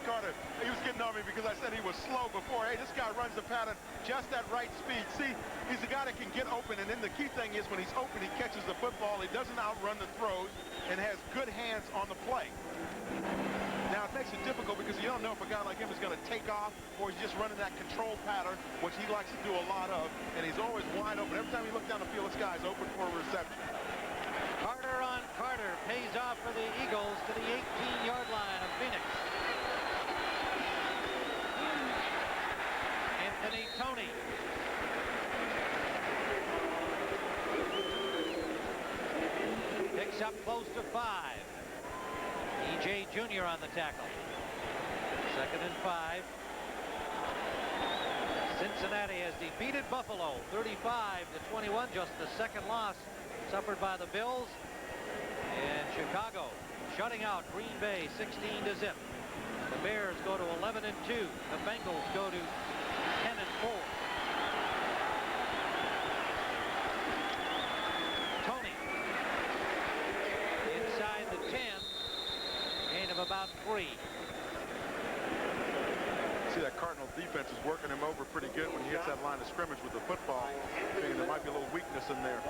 Carter, he was getting on me because I said he was slow before. Hey, this guy runs the pattern just at right speed. See, he's a guy that can get open, and then the key thing is when he's open, he catches the football. He doesn't outrun the throws and has good hands on the play. Now, it makes it difficult because you don't know if a guy like him is going to take off or he's just running that control pattern, which he likes to do a lot of, and he's always wide open. Every time you look down the field, this guy's open for a reception. Carter on Carter pays off for the Eagles to the 18-yard line of Phoenix. Anthony Tony. Picks up close to 5. E.J. Jr. on the tackle. 2nd and 5. Cincinnati has defeated Buffalo 35-21, just the second loss suffered by the Bills. And Chicago shutting out Green Bay 16-0. The Bears go to 11-2. The Bengals go to 10-4. Tony inside the 10. Gain of about 3. See, that Cardinal defense is working him over pretty good when he hits that line of scrimmage with the football. Thinking there might be a little weakness in there.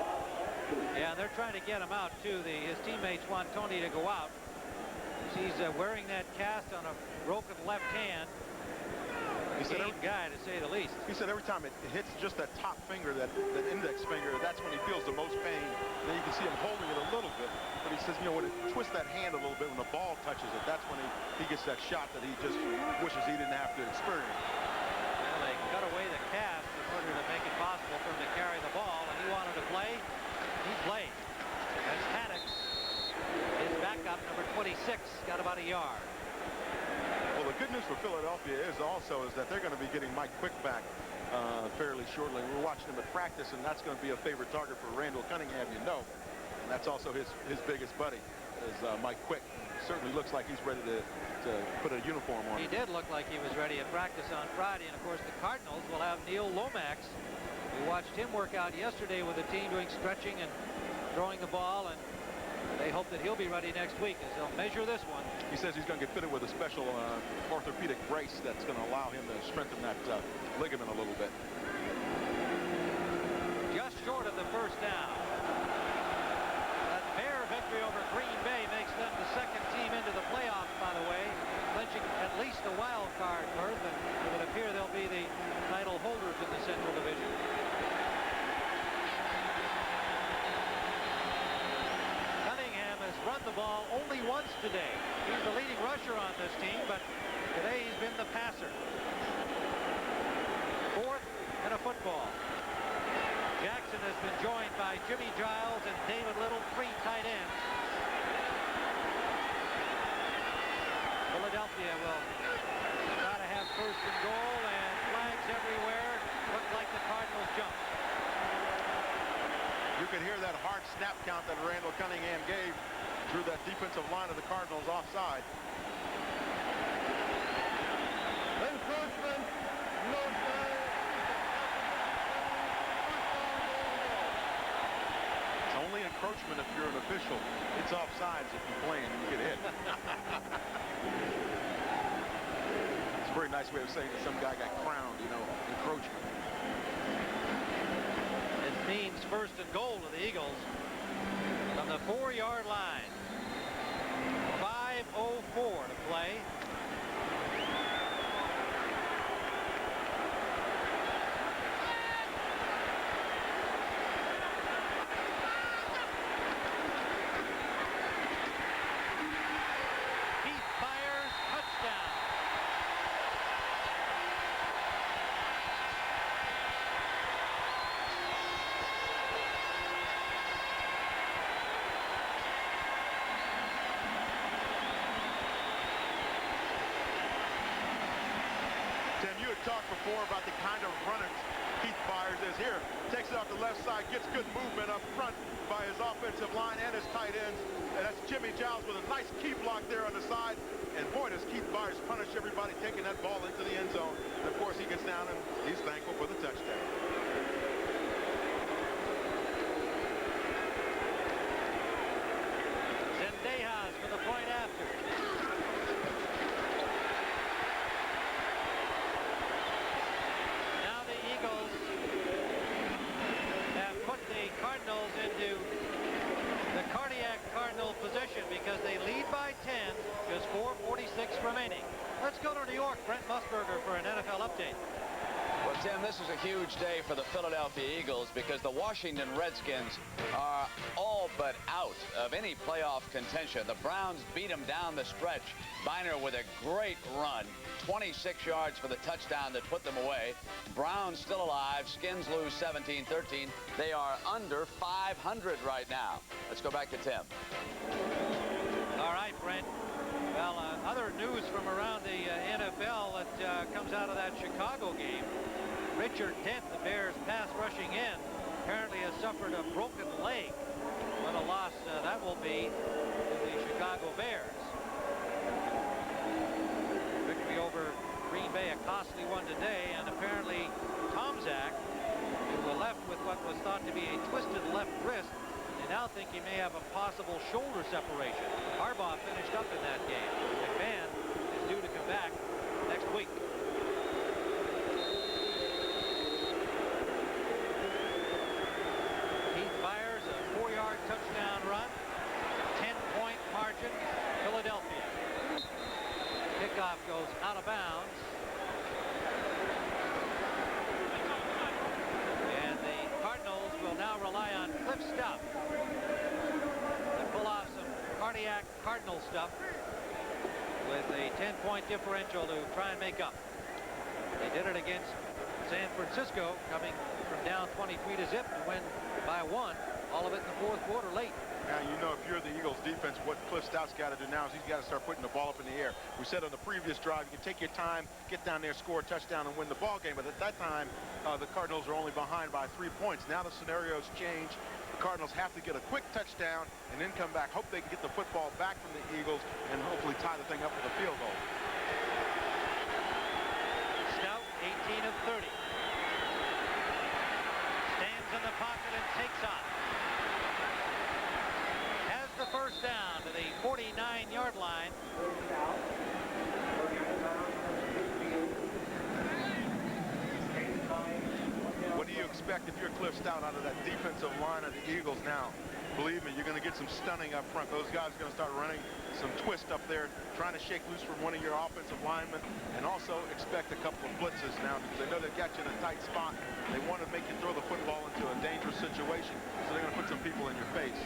Yeah, they're trying to get him out, too. His teammates want Tony to go out. He's wearing that cast on a broken left hand. He's a game guy, to say the least. He said every time it hits just that top finger, that index finger, that's when he feels the most pain. And then you can see him holding it a little bit. But he says, you know, when it twists that hand a little bit, when the ball touches it, that's when he gets that shot that he just wishes he didn't have to experience. Well, they cut away the cast in order to make it possible for him to carry the ball, and he wanted to play. He played. That's Haddix, his backup, number 26. got about a yard. Well, the good news for Philadelphia is that they're going to be getting Mike Quick back fairly shortly. We're watching him at practice, and that's going to be a favorite target for Randall Cunningham, you know. And that's also his biggest buddy, is Mike Quick. Certainly looks like he's ready to put a uniform on. He did look like he was ready at practice on Friday, and of course the Cardinals will have Neil Lomax. We watched him work out yesterday with the team doing stretching and throwing the ball, and they hope that he'll be ready next week as they'll measure this one. He says he's going to get fitted with a special orthopedic brace that's going to allow him to strengthen that ligament a little bit. Just short of the first down. That Bear victory over Green Bay makes them the second team into the playoffs, by the way, clinching at least a wild card berth, and it would appear they'll be the title holders in the Central Division. Cunningham has run the ball only once today. He's the leading rusher on this team, but today he's been the passer. Fourth and a football. Jackson has been joined by Jimmy Giles and David Little, 3 tight ends. Philadelphia will try to have first and goal, and flags everywhere. Look like the Cardinals jump. You could hear that hard snap count that Randall Cunningham gave through that defensive line of the Cardinals offside. Encroachment, no flag. It's only encroachment if you're an official. It's offsides if you're playing and you get hit. It's a very nice way of saying that some guy got crowned, you know, encroachment. It means first and goal to the Eagles from the 4-yard line. 5:04 to play. Talked before about the kind of runners Keith Byars is here. Takes it off the left side, gets good movement up front by his offensive line and his tight ends. And that's Jimmy Giles with a nice key block there on the side. And boy, does Keith Byars punish everybody taking that ball into the end zone. And of course, he gets down and he's thankful for the touchdown. Zendejas for the point after. Cardinals into the cardiac Cardinal position because they lead by 10, just 4:46 remaining. Let's go to New York. Brent Musburger for an NFL update. Well, Tim, this is a huge day for the Philadelphia Eagles because the Washington Redskins are all but out of any playoff contention. The Browns beat them down the stretch. Biner with a great run. 26 yards for the touchdown that put them away. Browns still alive. Skins lose 17-13. They are under 500 right now. Let's go back to Tim. All right, Brent. Well, other news from around the NFL that comes out of that Chicago game. Richard Dent, the Bears' pass rushing end, apparently has suffered a broken leg. What a loss that will be to the Chicago Bears. Victory over Green Bay, a costly one today, and apparently Tomczak, who was left with what was thought to be a twisted left wrist, they now think he may have a possible shoulder separation. Harbaugh finished up in that game. McMahon is due to come back next week. Keith Byars, a 4-yard touchdown run. 10-point margin, Philadelphia. Kickoff goes out of bounds. And the Cardinals will now rely on Cliff Stuff to pull off some cardiac Cardinal stuff with a 10-point differential to try and make up. They did it against San Francisco, coming from down 23 to zip and win by 1, all of it in the fourth quarter late. Now, you know, if you're the Eagles defense, what Cliff Stout's got to do now is he's got to start putting the ball up in the air. We said on the previous drive, you can take your time, get down there, score a touchdown, and win the ball game. But at that time, the Cardinals are only behind by 3 points. Now the scenario's changed. The Cardinals have to get a quick touchdown and then come back. Hope they can get the football back from the Eagles and hopefully tie the thing up with a field goal. Stout, 18 of 30. Stands in the pocket and takes off. Has the first down to the 49-yard line. What do you expect if you're Cliff Stout out of that defensive line of the Eagles now? Believe me, you're going to get some stunning up front. Those guys are going to start running some twist up there, trying to shake loose from one of your offensive linemen, and also expect a couple of blitzes now because they know they got you in a tight spot. They want to make you throw the football into a dangerous situation, so they're going to put some people in your face.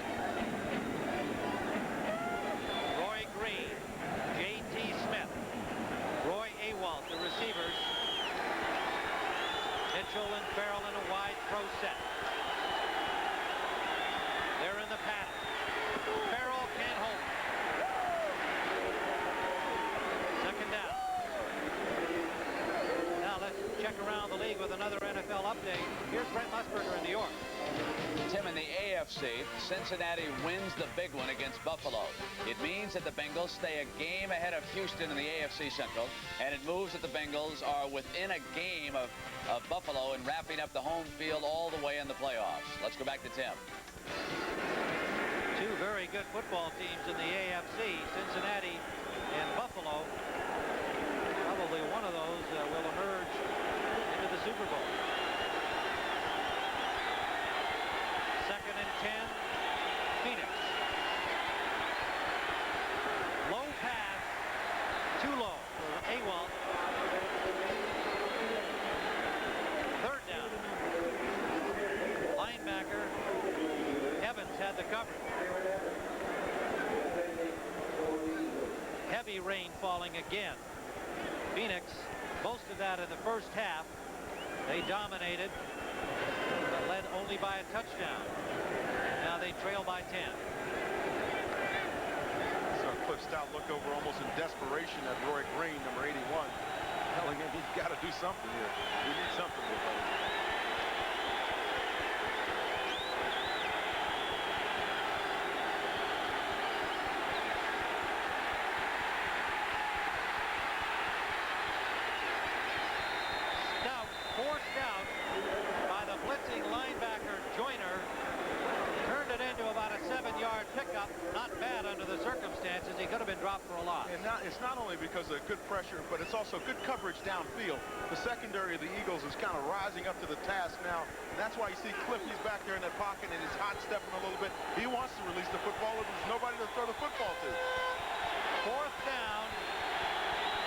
Roy Green, J.T. Smith, Roy Awalt, the receivers. Mitchell and Farrell in a wide throw set. They're in the pattern. Farrell can't hold it. Second down. Now let's check around the league with another NFL update. Here's Brent Musburger in New York. Tim, in the AFC, Cincinnati wins the big one against Buffalo. It means that the Bengals stay a game ahead of Houston in the AFC Central, and it moves that the Bengals are within a game of Buffalo and wrapping up the home field all the way in the playoffs. Let's go back to Tim. Two very good football teams in the AFC, Cincinnati and Buffalo. Probably one of those will emerge into the Super Bowl. 2nd and 10, Phoenix. Low pass, too low for Awalt. 3rd down. Linebacker Evans had the coverage. Heavy rain falling again. Phoenix, most of that in the first half. They dominated, but led only by a touchdown. Now they trail by 10. So Cliff Stout looked over almost in desperation at Roy Green, number 81, telling him he's got to do something here. We need something here, buddy. Forced out by the blitzing linebacker Joyner. Turned it into about a 7-yard pickup. Not bad under the circumstances. He could have been dropped for a loss. And it's not only because of good pressure, but it's also good coverage downfield. The secondary of the Eagles is kind of rising up to the task now. And that's why you see Cliff, he's back there in that pocket and he's hot stepping a little bit. He wants to release the football, and there's nobody to throw the football to. 4th down.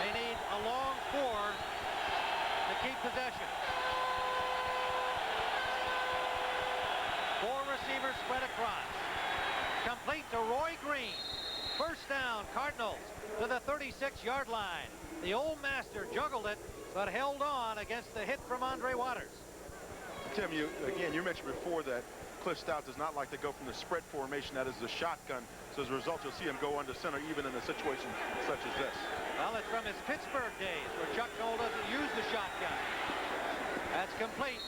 They need a long 4 to keep possession. 4 receivers spread across. Complete to Roy Green. 1st down, Cardinals to the 36-yard line. The old master juggled it, but held on against the hit from Andre Waters. Tim, you mentioned before that Cliff Stout does not like to go from the spread formation, that is the shotgun. So as a result, you'll see him go under center even in a situation such as this. Well, it's from his Pittsburgh days where Chuck Noll doesn't use the shotgun. That's complete.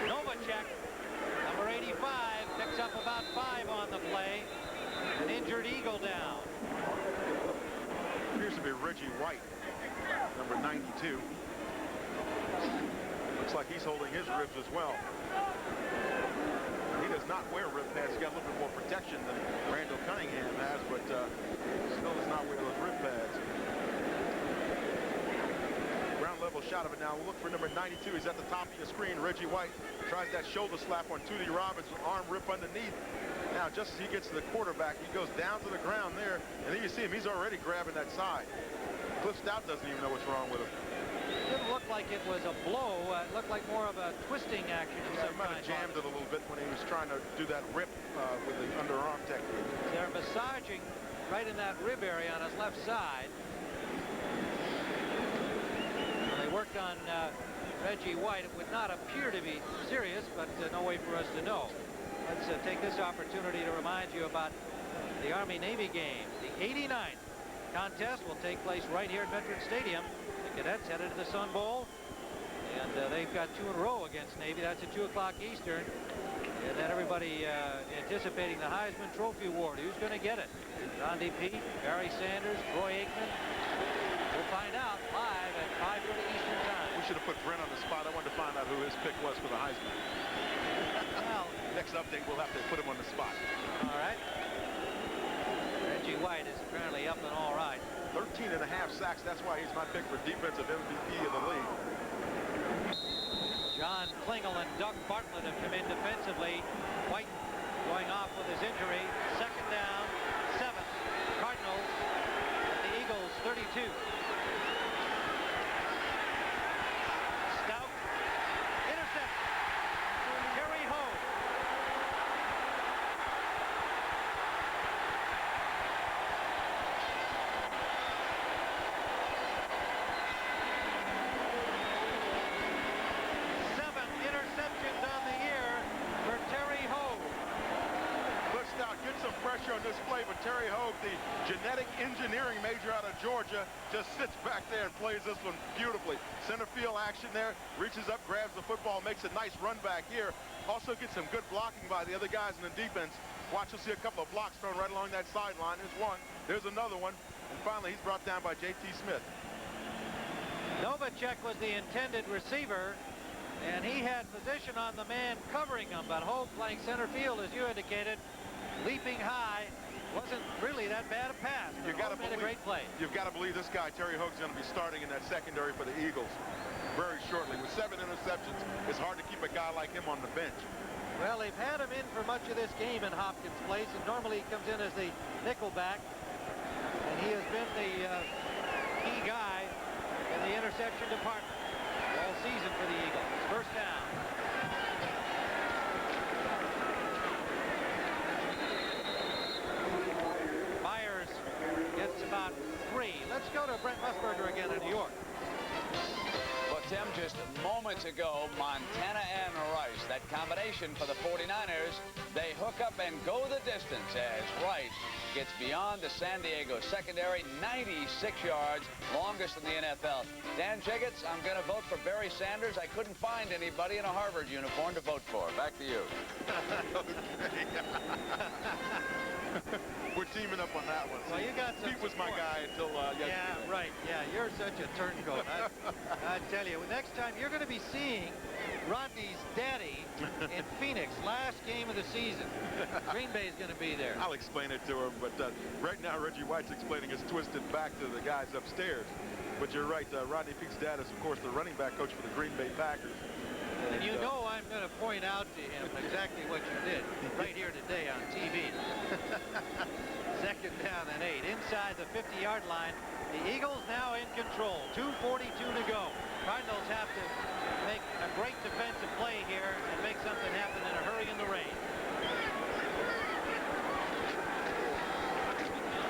Novacek, number 85, picks up about 5 on the play. An injured Eagle down. Appears to be Reggie White, number 92. Looks like he's holding his ribs as well. He does not wear rib pads. He's got a little bit more protection than Randall Cunningham has, but still does not wear those rib pads. Ground level shot of it now. We'll look for number 92. He's at the top of your screen. Reggie White tries that shoulder slap on Tootie Robbins, arm rip underneath. Now, just as he gets to the quarterback, he goes down to the ground there, and then you see him. He's already grabbing that side. Cliff Stout doesn't even know what's wrong with him. It didn't look like it was a blow. It looked like more of a twisting action. Yeah, he might have jammed it a little bit when he was trying to do that rip with the underarm technique. They're massaging right in that rib area on his left side. Well, they worked on Reggie White. It would not appear to be serious, but no way for us to know. Let's take this opportunity to remind you about the Army-Navy game. The 89th contest will take place right here at Veterans Stadium. The Cadets headed to the Sun Bowl, and they've got 2 in a row against Navy. That's at 2 o'clock Eastern. And then everybody anticipating the Heisman Trophy Award. Who's going to get it? Randy Pete, Barry Sanders, Troy Aikman. We'll find out live at 5:30 Eastern Time. We should have put Brent on the spot. I wanted to find out who his pick was for the Heisman. Well, next update, we'll have to put him on the spot. All right. Reggie White is apparently up and all right. 13.5 sacks. That's why he's my pick for defensive MVP of the league. John Klingel and Doug Bartlett have come in defensively. White going off with his injury. 2nd down, 7. Cardinals at the Eagles 32. Stout. Intercept. Terry Hogue. Interceptions on the year for Terry Hogue. Look, Stout, get some pressure on this play, but Terry Hogue, the genetic engineering major out of Georgia, just sits back there and plays this one beautifully. Center field action there, reaches up, grabs the football, makes a nice run back here. Also gets some good blocking by the other guys in the defense. Watch, you'll see a couple of blocks thrown right along that sideline. There's one, there's another one, and finally he's brought down by J.T. Smith. Novacek was the intended receiver, and he had position on the man covering him, but Hogue playing center field, as you indicated, leaping high. Wasn't really that bad a pass. You got to made a great play. You've got to believe this guy, Terry Hogue's going to be starting in that secondary for the Eagles very shortly. With 7 interceptions, it's hard to keep a guy like him on the bench. Well, they've had him in for much of this game in Hopkins' place, and normally he comes in as the nickelback, and he has been the key guy in the interception department all season for the Eagles. 1st down. Myers gets about 3. Let's go to Brent Musburger again in New York. Well, Tim, just moments ago, Montana and Rice, that combination for the 49ers, they hook up and go the distance as Rice gets beyond the San Diego secondary, 96 yards, longest in the NFL. Dan Jiggetts, I'm going to vote for Barry Sanders. I couldn't find anybody in a Harvard uniform to vote for. Back to you. We're teaming up on that one. Well, you got some Pete was my guy until yesterday. Yeah, right. Yeah, you're such a turncoat. I tell you, next time you're going to be seeing Rodney's daddy in Phoenix, last game of the season. Green Bay's going to be there. I'll explain it to him, but right now Reggie White's explaining his twisted back to the guys upstairs. But you're right, Rodney Peake's dad is, of course, the running back coach for the Green Bay Packers. And you know I'm going to point out to him exactly what you did right here today on TV. 2nd down and 8. Inside the 50-yard line. The Eagles now in control. 2:42 to go. Cardinals have to make a great defensive play here and make something happen in a hurry in the rain.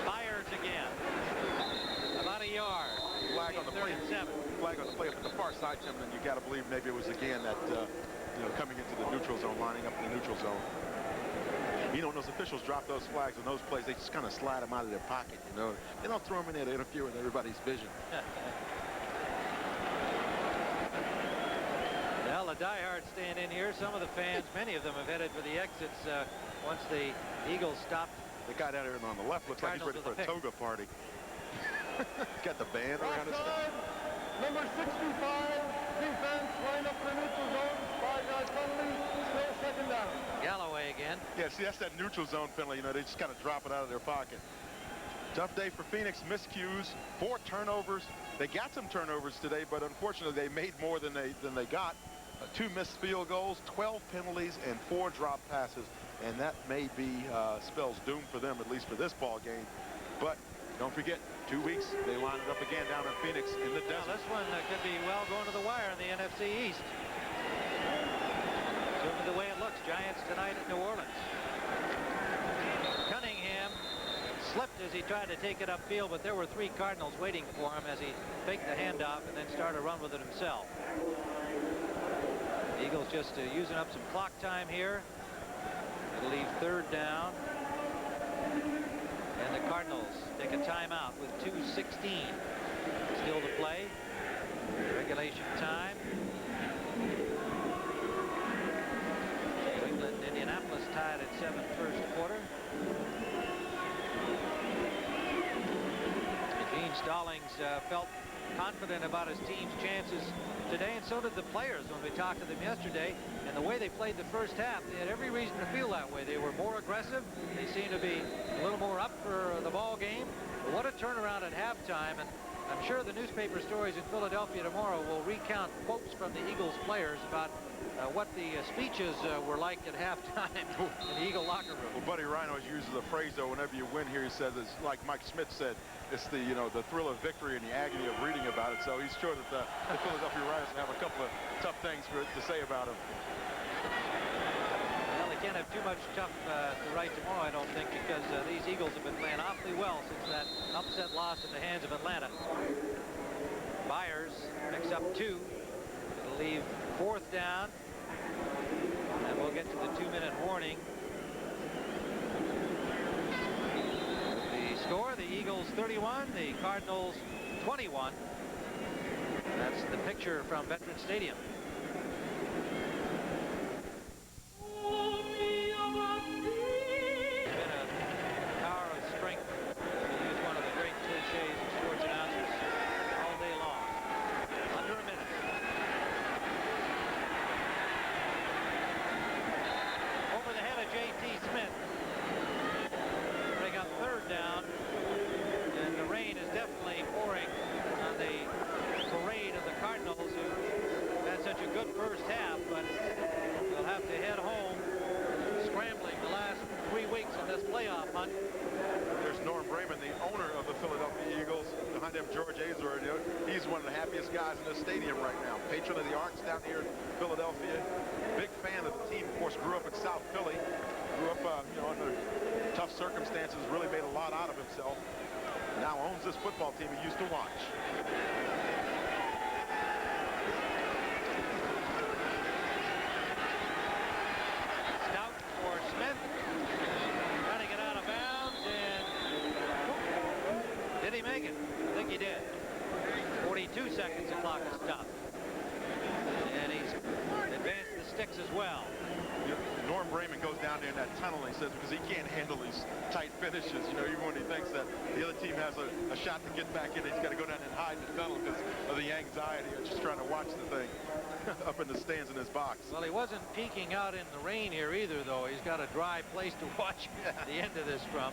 Myers again. About a yard. Flag on the play. Flag on the play up at the far side, Tim, and you got to believe maybe it was again that coming into the neutral zone, lining up in the neutral zone. You know, when those officials drop those flags on those plays, they just kind of slide them out of their pocket. You know, they don't throw them in there to interfere with everybody's vision. Well, the diehards staying in here. Some of the fans, many of them have headed for the exits once the Eagles stopped. The guy down there on the left looks like he's ready for a toga party. Got the band around his head. Number 65, defense, line up the neutral zone, 5-yard penalty, still 2nd down. Galloway again. Yeah, see, that's that neutral zone penalty. You know, they just kind of drop it out of their pocket. Tough day for Phoenix. Miscues, 4 turnovers. They got some turnovers today, but unfortunately they made more than they got. 2 missed field goals, 12 penalties, and 4 drop passes. And that may be spells doom for them, at least for this ball game. But don't forget, 2 weeks, they lined it up again down in Phoenix in the desert. Well, this one could be well going to the wire in the NFC East. Certainly the way it looks. Giants tonight at New Orleans. Cunningham slipped as he tried to take it upfield, but there were 3 Cardinals waiting for him as he faked the handoff and then started a run with it himself. Eagles just using up some clock time here. It'll leave 3rd down. And the Cardinals take a timeout with 2:16 still to play. Regulation time. New England and Indianapolis tied at 7 first quarter. Gene Stallings felt confident about his team's chances today, and so did the players when we talked to them yesterday. And the way they played the first half, they had every reason to feel that way. They were more aggressive. They seemed to be a little more up for the ball game. But what a turnaround at halftime. And I'm sure the newspaper stories in Philadelphia tomorrow will recount quotes from the Eagles players about what the speeches were like at halftime in the Eagle locker room. Well, Buddy Ryan always uses the phrase, though, whenever you win here, he says it's like Mike Smith said, it's the, the thrill of victory and the agony of reading about it. So he's sure that the Philadelphia Rhinos have a couple of tough things to say about him. Well, they can't have too much tough to write tomorrow, I don't think, because these Eagles have been playing awfully well since that upset loss in the hands of Atlanta. Byers picks up 2. It'll leave 4th down. And we'll get to the 2-minute warning. The score, the Eagles 31, the Cardinals 21. That's the picture from Veterans Stadium. It's been a power of strength, to use one of the great cliches of sports announcers, all day long. Under a minute. Over the head of J.T. Smith. They got 3rd down, and the rain is definitely pouring on the parade of the Cardinals, who had such a good first half, but they'll have to head home scrambling the last 3 weeks of this playoff hunt. There's Norm Brayman, the owner of the Philadelphia Eagles. Behind him, George Azor. He's one of the happiest guys in the stadium right now. Patron of the arts down here in Philadelphia. Big fan of the team. Of course, grew up in South Philly. Grew up, under tough circumstances. Really made a lot out of himself. Now owns this football team he used to watch. Stout for Smith. Trying to get out of bounds, and did he make it? I think he did. 42 seconds the clock is stopped. And he's advanced the sticks as well. Norm Brayman goes down there in that tunnel, and he says, because he can't handle these tight finishes, even when he thinks that the other team has a shot to get back in, he's got to go down and hide in the tunnel because of the anxiety of just trying to watch the thing up in the stands in his box. Well, he wasn't peeking out in the rain here either, though. He's got a dry place to watch the end of this from.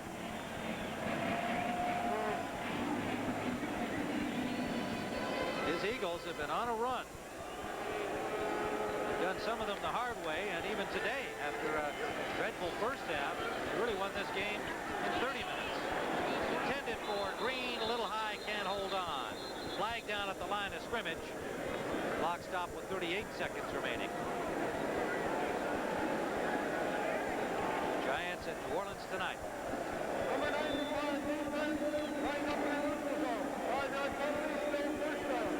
His Eagles have been on a run. Done some of them the hard way, and even today, after a dreadful first half, they really won this game in 30 minutes. Intended for Green, a little high, can't hold on. Flag down at the line of scrimmage. Clock stop with 38 seconds remaining. Giants at New Orleans tonight. Number 95, defense, right up in the neutral zone. 5-yard penalty, still 1st down.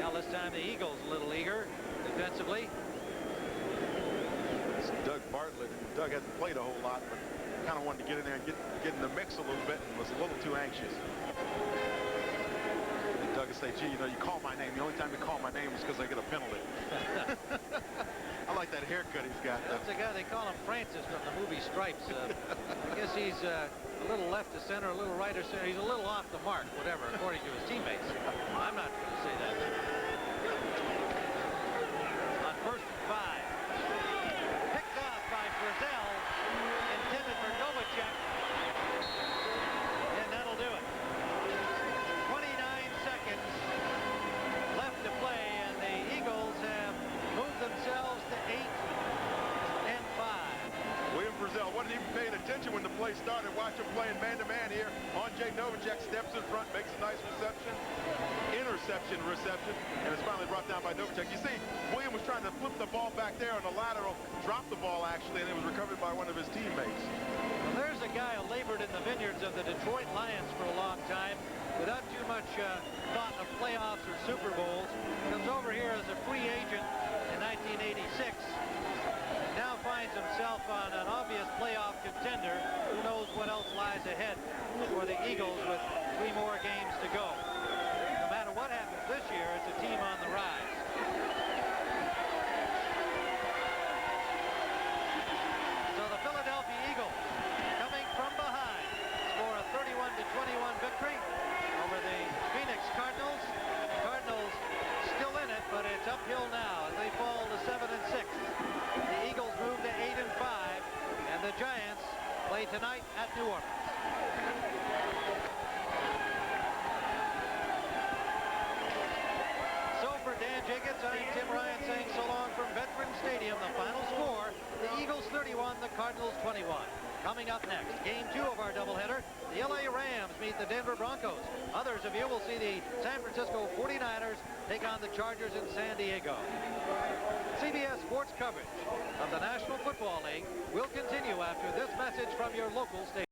Well, this time the Eagles a little eager defensively. It's Doug Bartlett. Doug hasn't played a whole lot, but kind of wanted to get in there and get in the mix a little bit, and was a little too anxious. And Doug would say, gee, you call my name. The only time you call my name is because I get a penalty. I like that haircut he's got. That's the guy, they call him Francis from the movie Stripes. I guess he's a little left to center, a little right to center. He's a little off the mark, whatever, according to his teammates. I'm not going to say that. On 1st and 5. Picked off by Frizzell. Intended for Novacek. And that'll do it. 29 seconds left to play, and the Eagles have moved themselves to 8 and 5. William Frizzell wasn't even paying attention when the play started. Watch him playing man-to-man here. Jay Novacek steps in front, makes a nice reception. Interception, and it's finally brought down by Novacek. You see, William was trying to flip the ball back there on the lateral, dropped the ball actually, and it was recovered by one of his teammates. Well, there's a guy who labored in the vineyards of the Detroit Lions for a long time without too much thought of playoffs or Super Bowls. Comes over here as a free agent in 1986. Now finds himself on an obvious playoff contender. Who knows what else lies ahead for the Eagles with 3 more games to go. No matter what happens this year, it's a team on the rise. So the Philadelphia Eagles, coming from behind, score a 31-21 victory over the Phoenix Cardinals. The Cardinals still in it, but it's uphill now as they fall to 7-6. The Eagles move to 8-5, and the Giants play tonight at New Orleans. So for Dan Jiggetts, I'm Tim Ryan saying so long from Veterans Stadium. The final score, the Eagles 31, the Cardinals 21. Coming up next, game 2 of our doubleheader, the LA Rams meet the Denver Broncos. Others of you will see the San Francisco 49ers take on the Chargers in San Diego. CBS sports coverage of the National Football League will continue after this message from your local station.